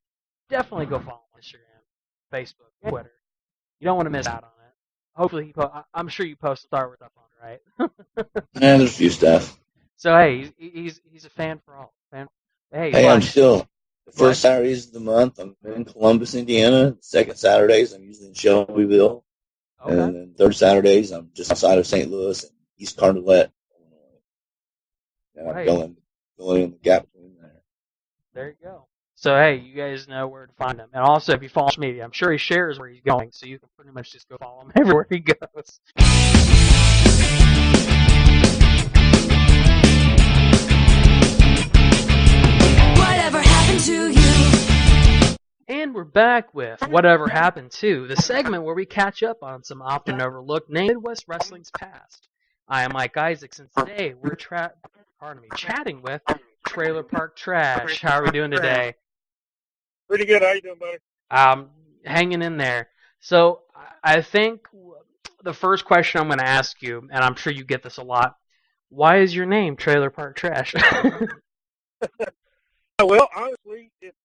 definitely go follow him on Instagram, Facebook, Twitter. You don't want to miss out on it. Hopefully, I'm sure you post Star Wars stuff on it, right? Yeah, there's a few stuff. So hey, he's a fan for all. Hey, I'm still the first Saturdays of the month. I'm in Columbus, Indiana. Second Saturdays, I'm usually in Shelbyville, and then third Saturdays, I'm just outside of St. Louis and East Carnolette, Illinois. And I'm filling in the gap between there. There you go. So, hey, you guys know where to find him. And also, if you follow social media, I'm sure he shares where he's going, so you can pretty much just go follow him everywhere he goes. Whatever happened to you? And we're back with Whatever Happened To, the segment where we catch up on some often overlooked Midwest wrestling's past. I am Mike Isaacs, and today we're chatting with Trailer Park Trash. How are we doing today? Pretty good. How you doing, buddy? Hanging in there. So I think the first question I'm going to ask you, and I'm sure you get this a lot, why is your name Trailer Park Trash? Well, honestly, it's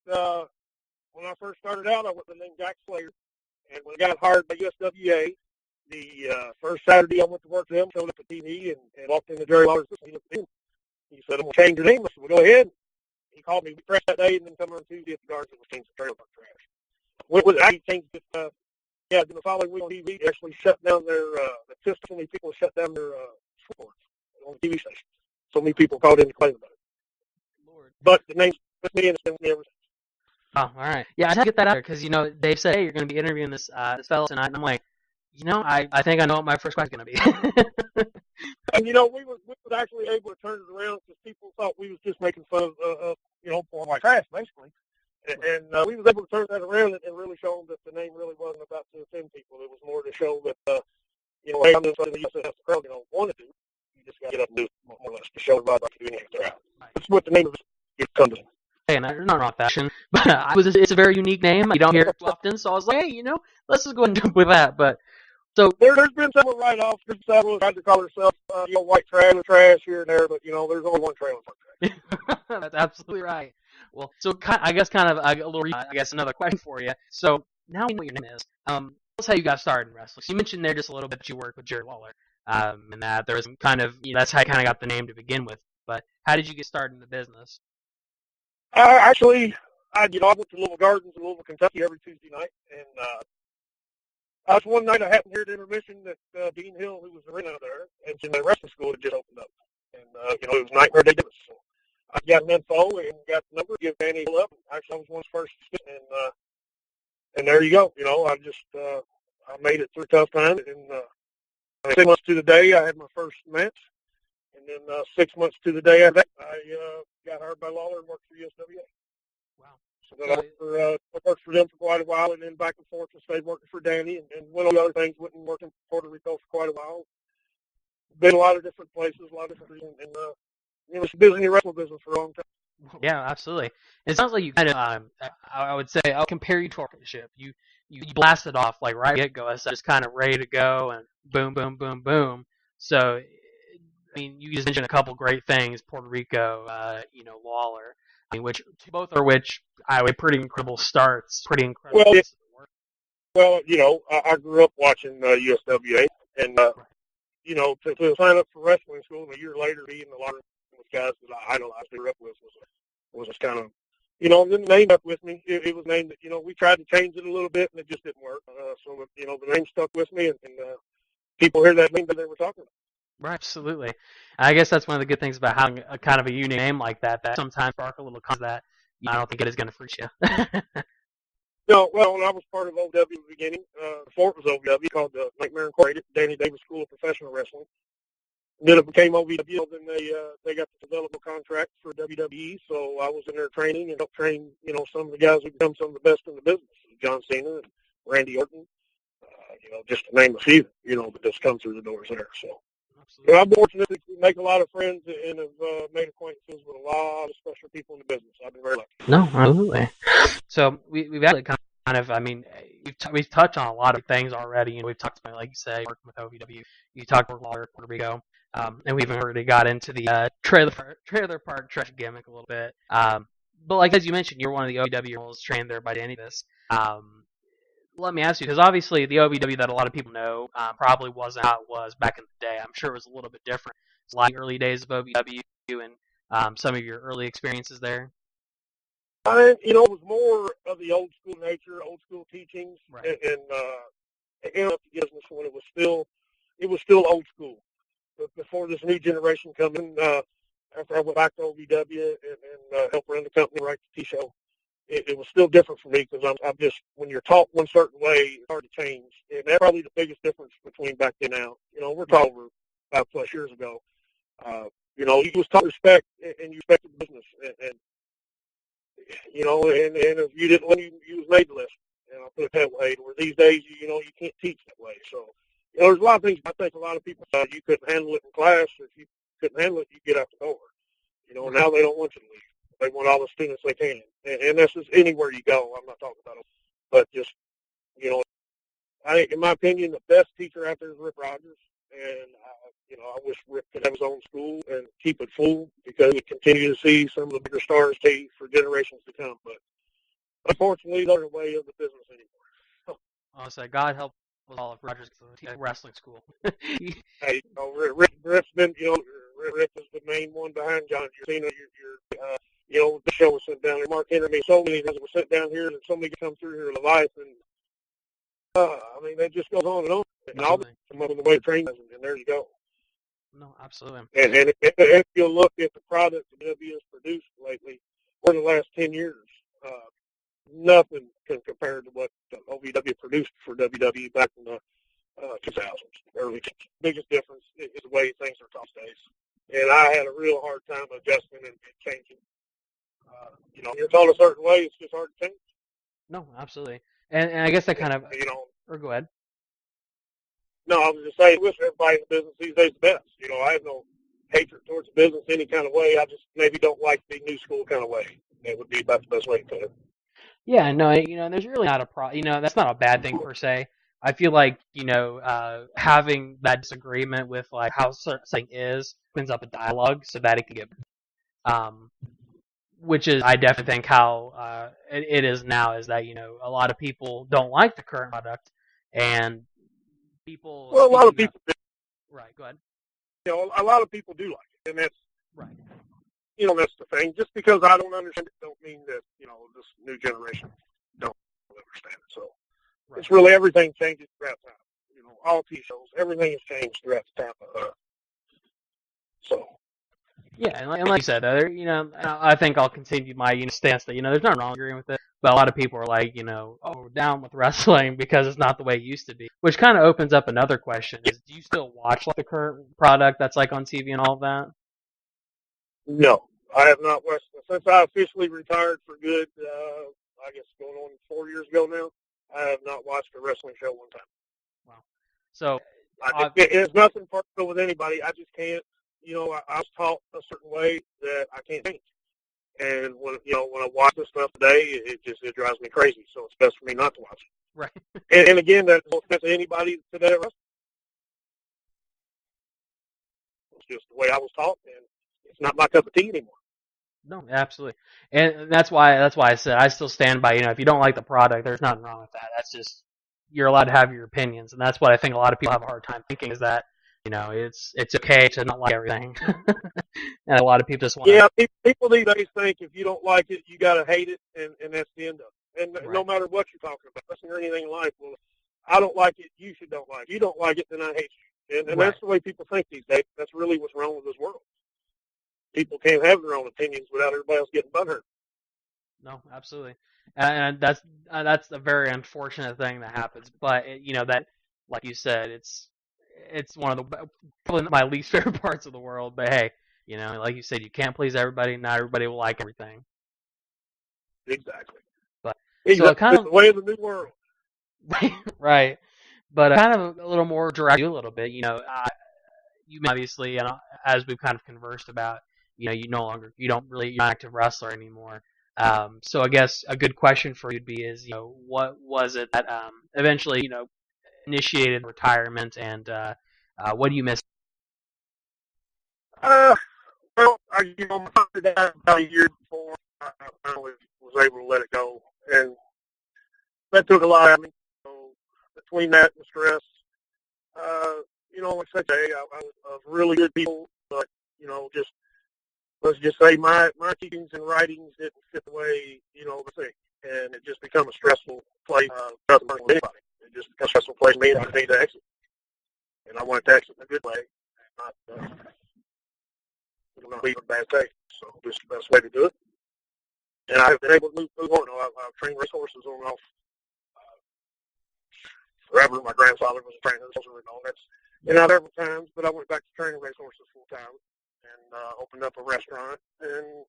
when I first started out, I went by the name Jack Slater, and when I got hired by USWA, the first Saturday I went to work for them, showed up at TV, and walked into Jerry Lawler's. He said, "I'm going to change your name." I said, "Well, go ahead." He called me fresh that day, and then come on Tuesday at the Guards, it was changed to Trailer Park Trash. When it was actually changed it, then the following week on TV, they actually shut down their, so many people shut down their sports on the TV station. So many people called in to complain about it. Lord. But the name's with me, and it's been with me ever since. Oh, all right. Yeah, I had to get that out there because, Dave said, hey, you're going to be interviewing this fellow tonight. And I'm like, I think I know what my first question's going to be. And, we was actually able to turn it around because people thought we was just making fun of pouring like trash, basically. And we was able to turn that around and really show them that the name really wasn't about to offend people. It was more to show that, hey, I'm doing something the USF crowd, want to do. You just got to get up and do it, more or less, to show everybody what you're doing if they're out. That's what the name of it comes in. Hey, and there's nothing wrong with that. But it's a very unique name. You don't hear it too often, so I was like, hey, let's just go ahead and jump with that. But So There's been several write-offs. There's several tried to call herself, white trash here and there, but there's only one trailer park trash. That's absolutely right. Well, so I guess kind of a little, I guess another question for you. So now we know what your name is. Tell us how you got started in wrestling. So you mentioned there just a little bit that you worked with Jerry Lawler, and that there was some kind of, that's how you kind of got the name to begin with. But how did you get started in the business? Actually, I went to Louisville Gardens in Louisville, Kentucky every Tuesday night, and one night I happened to hear at intermission that Dean Hill, who was the arena there, and the wrestling school had just opened up, and it was Nightmare Day Davis. So I got an info and got the number, give Danny a up. Actually, I was one of his first, and there you go. I just I made it through a tough time, and 6 months to the day I had my first match, and then 6 months to the day after that I got hired by Lawler and worked for USWA. Wow. So then I worked for them for quite a while, and then back and forth and stayed working for Danny, and went on other things, went and worked in Puerto Rico for quite a while. Been a lot of different places, a lot of different reasons, and it's been in the wrestling business for a long time. Yeah, absolutely. It sounds like you kind of, I would say, I'll compare you to a rocket ship. You blasted off like right at get-go, so just kind of ready to go, and boom, boom, boom, boom. So, I mean, you just mentioned a couple great things, Puerto Rico, Lawler, which I would pretty incredible starts, pretty incredible. Well, I grew up watching USWA, and to sign up for wrestling school and a year later be in the locker room with guys that I idolized, grew up with was just kind of, and then the name up with me. It was named that, we tried to change it a little bit and it just didn't work. So, the name stuck with me, and people hear that name that they were talking about. Right, absolutely. I guess that's one of the good things about having a kind of a unique name like that sometimes spark a little cause that I don't think it is going to freak you. No, well, when I was part of OW at the beginning, before it was OW, called the Nightmare Incorporated, Danny Davis School of Professional Wrestling. And then it became OVW, then they got the development contract for WWE, so I was in there training and helped train, some of the guys who become some of the best in the business, John Cena and Randy Orton, just to name a few, that just come through the doors there. So I'm fortunate to make a lot of friends and have made acquaintances with a lot of special people in the business. I've been very lucky. No, absolutely. So we've actually kind of, we've touched on a lot of things already. We've talked about, like you say, working with OVW. You talked about Puerto Rico. And we've already got into the trailer park trash gimmick a little bit. But like as you mentioned, you're one of the OVW roles trained there by Danny Davis. Let me ask you, because obviously the OVW that a lot of people know probably wasn't how it was back in the day. I'm sure it was a little bit different. It's like early days of OVW and some of your early experiences there. It was more of the old school nature, old school teachings, right. and the business when it was still old school. But before this new generation come in, after I went back to OVW and helped run the company, write the T-show, it was still different for me because I'm just, when you're taught one certain way, it's hard to change. And that's probably the biggest difference between back then and now. We're talking over 5+ years ago. You was taught respect and you respected the business. And if you didn't learn, you was made to listen. And I'll put it that way. Where these days, you can't teach that way. So, there's a lot of things I think a lot of people thought you couldn't handle it in class. If you couldn't handle it, you get out the door. Now they don't want you to leave. They want all the students they can. And that's just anywhere you go. I'm not talking about them. But just, I think, in my opinion, the best teacher out there is Rip Rogers. And, I wish Rip could have his own school and keep it full because we continue to see some of the bigger stars for generations to come. But unfortunately, they're the way of the business anymore. I'll say, God help us all if Rogers goes to wrestling school. Hey, Rip's been, Rip is the main one behind John Cena. The show was sent down there. Mark Henry, so many guys were sent down here, and so many come through here to life, and that just goes on and on. And all come up with the way to train, and there you go. No, absolutely. And if you look at the product that WWE has produced lately, for the last 10 years, nothing can compare to what OVW produced for WWE back in the 2000s, early 2000s. Biggest difference is the way things are taught today. And I had a real hard time adjusting and changing. You're taught a certain way, it's just hard to change. No, absolutely. And I guess that kind of, or go ahead. No, I was just saying, I wish everybody in the business these days the best. I have no hatred towards the business any kind of way. I just maybe don't like the new school kind of way. It would be about the best way to put it. Yeah, no, there's really not a that's not a bad thing per se. I feel like, having that disagreement with like how something is opens up a dialogue so that it can get, which is, I definitely think how it is now, is that, a lot of people don't like the current product, and people Well, a lot of speaking people up, right, go ahead. a lot of people do like it, and that's, Right. that's the thing. Just because I don't understand it, don't mean that, this new generation don't understand it. So Right. it's really, everything changes throughout time. All TV shows, everything has changed throughout the time. So. Yeah, and like you said, I think I'll continue my stance that there's nothing wrong agreeing with it, but a lot of people are like, we're down with wrestling because it's not the way it used to be, which kind of opens up another question: is do you still watch like the current product that's like on TV and all of that? No, I have not watched since I officially retired for good. I guess going on 4 years ago now. I have not watched a wrestling show one time. Wow. So it's nothing personal with anybody. I just can't. I was taught a certain way that I can't change. And when I watch this stuff today, it drives me crazy. So it's best for me not to watch it. Right. And again, that's not to anybody today at wrestling. It's just the way I was taught, and it's not my cup of tea anymore. No, absolutely, and that's why I said I still stand by. If you don't like the product, there's nothing wrong with that. That's just, you're allowed to have your opinions, and that's what I think a lot of people have a hard time thinking, is that it's okay to not like everything, and a lot of people just want. Yeah, people these days think if you don't like it, you got to hate it, and that's the end of it. And Right. No matter what you're talking about, wrestling or anything in life, well, I don't like it, you should don't like it. You don't like it, then I hate you. And Right. that's the way people think these days. That's really what's wrong with this world. People can't have their own opinions without everybody else getting butthurt. No, absolutely, and that's a very unfortunate thing that happens. But that, like you said, it's one of the probably my least favorite parts of the world. But hey, like you said, you can't please everybody. Not everybody will like everything. Exactly. But exactly. So it kind it's the way of the new world. Right. But kind of a little more direct, you a little bit. You obviously, and as we've kind of conversed about, you're an active wrestler anymore. So I guess a good question for you would be is, what was it that eventually, initiated retirement, and what do you miss? Well, my father died about a year before I finally was able to let it go, and that took a lot out of me. So between that and stress, like I say, I was of really good people, but just let's just say my teachings and writings didn't fit the way the thing, and it just become a stressful place. Nothing personal with anybody. It just becomes a stressful place for me, and I need to exit. And I wanted to exit in a good way, and not leave a bad taste. So this is the best way to do it. And I've been able to move on. I've trained racehorses on and off forever. My grandfather was a trainer, so that's not several times, but I went back to training racehorses full time and opened up a restaurant and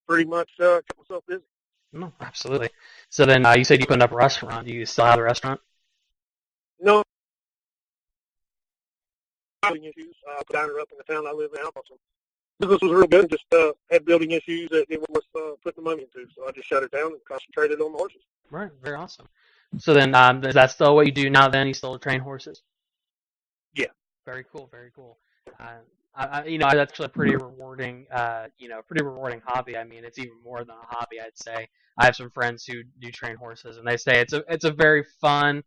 pretty much kept myself busy. No, absolutely. So then you said you opened up a restaurant. Do you still have the restaurant? No. Issues. I put diner up in the town I live in. Business was real good. Just had building issues that it was putting the money into, so I just shut it down and concentrated on the horses. Right, very awesome. So then, is that still what you do now? Then you still train horses? Yeah. Very cool. Very cool. That's actually a pretty rewarding, pretty rewarding hobby. I mean, it's even more than a hobby, I'd say. I have some friends who do train horses, and they say it's a very fun,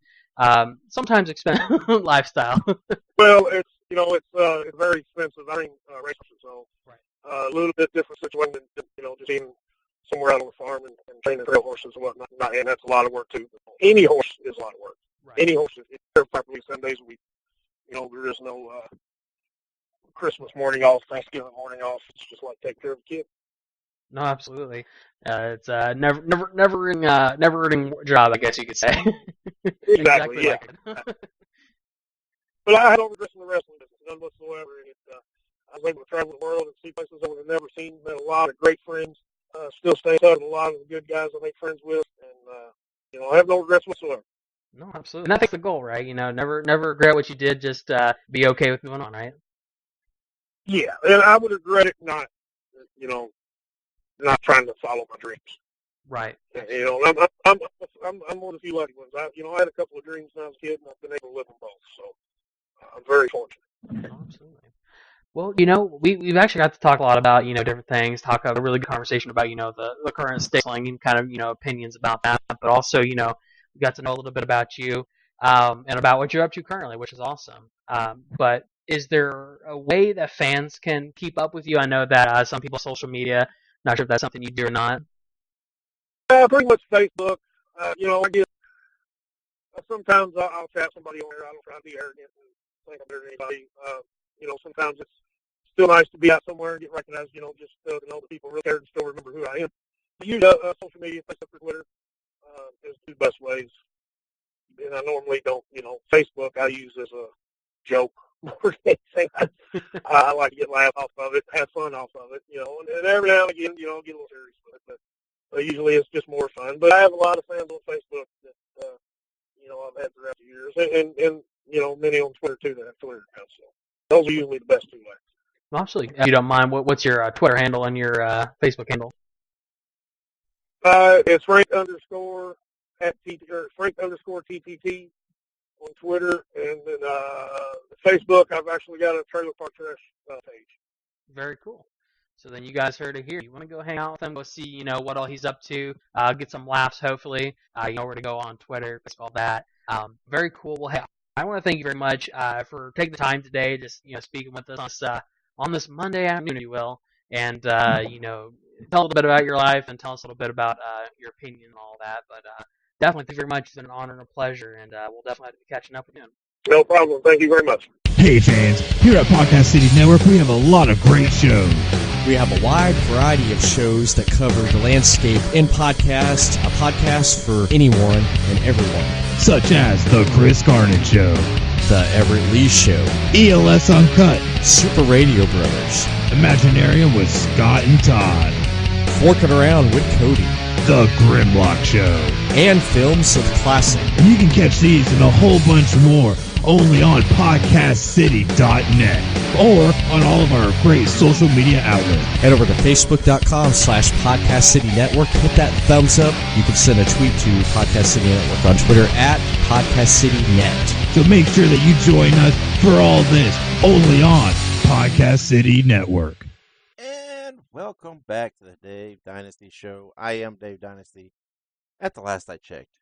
sometimes expensive lifestyle. Well, it's very expensive. I train racehorses, so right. A little bit different situation than just being somewhere out on the farm and training trail horses and whatnot. And that's a lot of work too. Any horse is a lot of work. Right. Any horse is properly 7 days a week. There is no Christmas morning off, Thanksgiving morning off. It's just like taking care of a kid. No, absolutely. It's never ending job, I guess you could say. Exactly yeah. Like But I don't regret the wrestling business, none whatsoever. And I was able to travel the world and see places I would have never seen. Met a lot of great friends. Still stay in touch with a lot of the good guys I make friends with, and I have no regrets whatsoever. No, absolutely. And that's the goal, right? Never regret what you did. Just be okay with moving on, right? Yeah, and I would regret it not trying to follow my dreams. Right. You know, I'm one of the few lucky ones. I had a couple of dreams when I was a kid, and I've been able to live them both. So I'm very fortunate. Oh, absolutely. Well, we've actually got to talk a lot about, different things, talk a really good conversation about, the current state and kind of, opinions about that. But also, we got to know a little bit about you and about what you're up to currently, which is awesome. But is there a way that fans can keep up with you? I know that some people social media, not sure if that's something you do or not. Pretty much Facebook. I get sometimes I'll chat somebody on there. I don't try to be arrogant and think I'm better than anybody. Sometimes it's still nice to be out somewhere and get recognized. Just to know that people really care and still remember who I am. I use social media, Facebook or Twitter, is the best ways. And I normally don't. Facebook I use as a joke more than anything. I like to get laughs off of it, have fun off of it. And every now and again, get a little serious with it, but usually it's just more fun. But I have a lot of fans on Facebook that I've had throughout the years, and many on Twitter too that have Twitter accounts. So those are usually the best two ways. Absolutely. If you don't mind, what's your Twitter handle and your Facebook handle? It's Frank_TPT on Twitter, and then Facebook. I've actually got a Trailer Park Trash page. Very cool. So then you guys heard it here. You want to go hang out with him, go see, what all he's up to, get some laughs, hopefully. You know where to go on Twitter, all that. Very cool. Well, hey, I want to thank you very much for taking the time today, just, speaking with us on this Monday afternoon, if you will, and, tell a little bit about your life and tell us a little bit about your opinion and all that. But definitely, thank you very much. It's been an honor and a pleasure, and we'll definitely have to be catching up again. No problem. Thank you very much. Hey fans, here at Podcast City Network, we have a lot of great shows. We have a wide variety of shows that cover the landscape in podcast, a podcast for anyone and everyone. Such as The Chris Garnett Show, The Everett Lee Show, ELS Uncut, Super Radio Brothers, Imaginarium with Scott and Todd, Forking Around with Cody, The Grimlock Show, and Films of Classic. And you can catch these and a whole bunch more only on podcastcity.net or on all of our great social media outlets. Head over to facebook.com/Podcast City Network. Hit that thumbs up. You can send a tweet to Podcast City Network on Twitter at Podcast City Net. So make sure that you join us for all this only on Podcast City Network. And welcome back to the Dave Dynasty Show. I am Dave Dynasty. At the last I checked.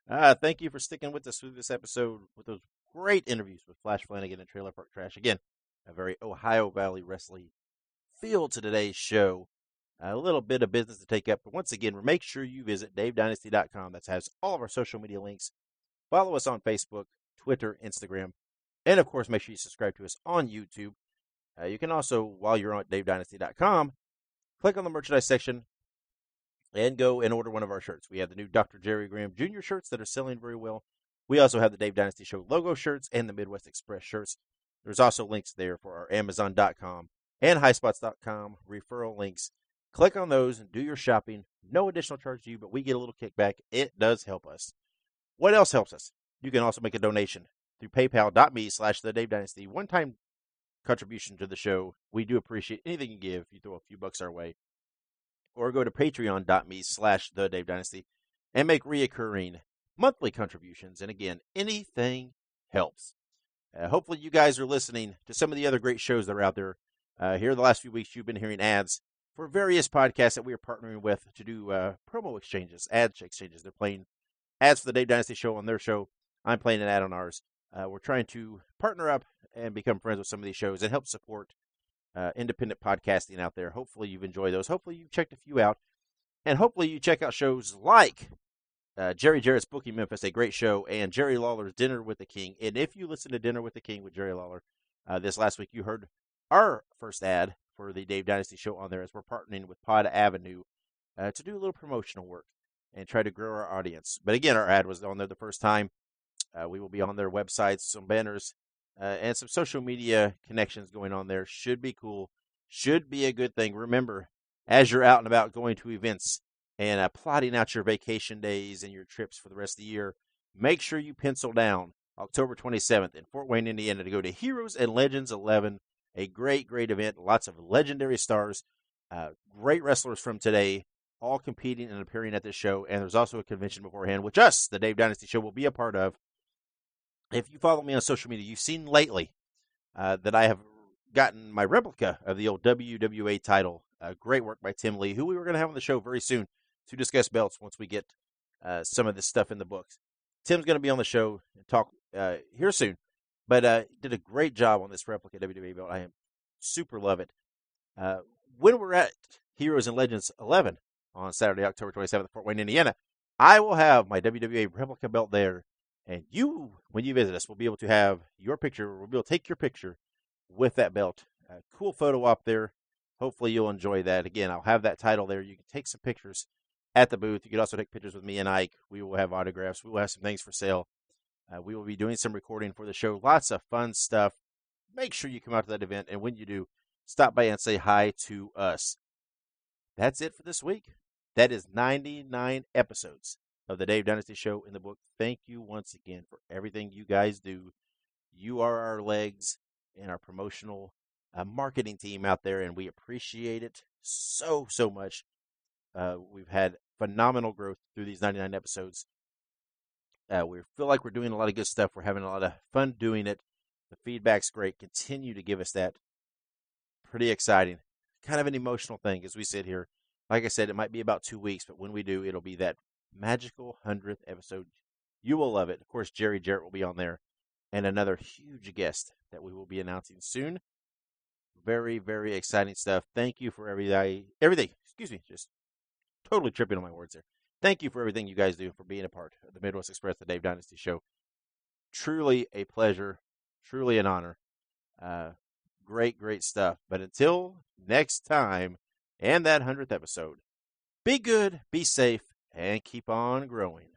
Thank you for sticking with us through this episode with those great interviews with Flash Flanagan and Trailer Park Trash. Again, a very Ohio Valley wrestling feel to today's show. A little bit of business to take up, but once again, make sure you visit DaveDynasty.com. That has all of our social media links. Follow us on Facebook, Twitter, Instagram, and of course, make sure you subscribe to us on YouTube. You can also, while you're on DaveDynasty.com, click on the merchandise section and go and order one of our shirts. We have the new Dr. Jerry Graham Jr. shirts that are selling very well. We also have the Dave Dynasty Show logo shirts and the Midwest Express shirts. There's also links there for our Amazon.com and HighSpots.com referral links. Click on those and do your shopping. No additional charge to you, but we get a little kickback. It does help us. What else helps us? You can also make a donation through PayPal.me/The Dave Dynasty. One-time contribution to the show. We do appreciate anything you give. You throw a few bucks our way. Or go to patreon.me/The Dave Dynasty and make reoccurring monthly contributions. And again, anything helps. Hopefully you guys are listening to some of the other great shows that are out there. Here the last few weeks, you've been hearing ads for various podcasts that we are partnering with to do promo exchanges, ad exchanges. They're playing ads for the Dave Dynasty Show on their show. I'm playing an ad on ours. We're trying to partner up and become friends with some of these shows and help support independent podcasting out there. Hopefully you've enjoyed those. Hopefully you checked a few out. And hopefully you check out shows like Jerry Jarrett's Booking Memphis, a great show, and Jerry Lawler's Dinner with the King. And if you listen to Dinner with the King with Jerry Lawler this last week, you heard our first ad for the Dave Dynasty Show on there as we're partnering with Pod Avenue to do a little promotional work and try to grow our audience. But again, our ad was on there the first time. We will be on their websites, some banners, and some social media connections going on there. Should be cool. Should be a good thing. Remember, as you're out and about going to events and plotting out your vacation days and your trips for the rest of the year, make sure you pencil down October 27th in Fort Wayne, Indiana to go to Heroes and Legends 11, a great, great event. Lots of legendary stars, great wrestlers from today, all competing and appearing at this show. And there's also a convention beforehand, which us, the Dave Dynasty Show, will be a part of. If you follow me on social media, you've seen lately that I have gotten my replica of the old WWA title. Great work by Tim Lee, who we were going to have on the show very soon to discuss belts once we get some of this stuff in the books. Tim's going to be on the show and talk here soon, but did a great job on this replica WWA belt. I am super love it. When we're at Heroes and Legends 11 on Saturday, October 27th at Fort Wayne, Indiana, I will have my WWA replica belt there, and you, when you visit us, will be able to have your picture. We'll be able to take your picture with that belt. Cool photo op there. Hopefully you'll enjoy that. Again, I'll have that title there. You can take some pictures at the booth. You can also take pictures with me and Ike. We will have autographs. We will have some things for sale. We will be doing some recording for the show. Lots of fun stuff. Make sure you come out to that event, and when you do, stop by and say hi to us. That's it for this week. That is 99 episodes of the Dave Dynasty Show in the book. Thank you once again for everything you guys do. You are our legs and our promotional marketing team out there, and we appreciate it so much. We've had phenomenal growth through these 99 episodes. We feel like we're doing a lot of good stuff. We're having a lot of fun doing it. The feedback's great. Continue to give us that. Pretty exciting. Kind of an emotional thing as we sit here. Like I said, it might be about 2 weeks, but when we do, it'll be that magical 100th episode. You will love it. Of course, Jerry Jarrett will be on there, and another huge guest that we will be announcing soon. Very, very exciting stuff. Thank you for everything. Excuse me, just totally tripping on my words there. Thank you for everything you guys do, for being a part of the Midwest Express, the Dave Dynasty Show. Truly a pleasure. Truly an honor. Great stuff. But until next time and that 100th episode, be good, be safe, and keep on growing.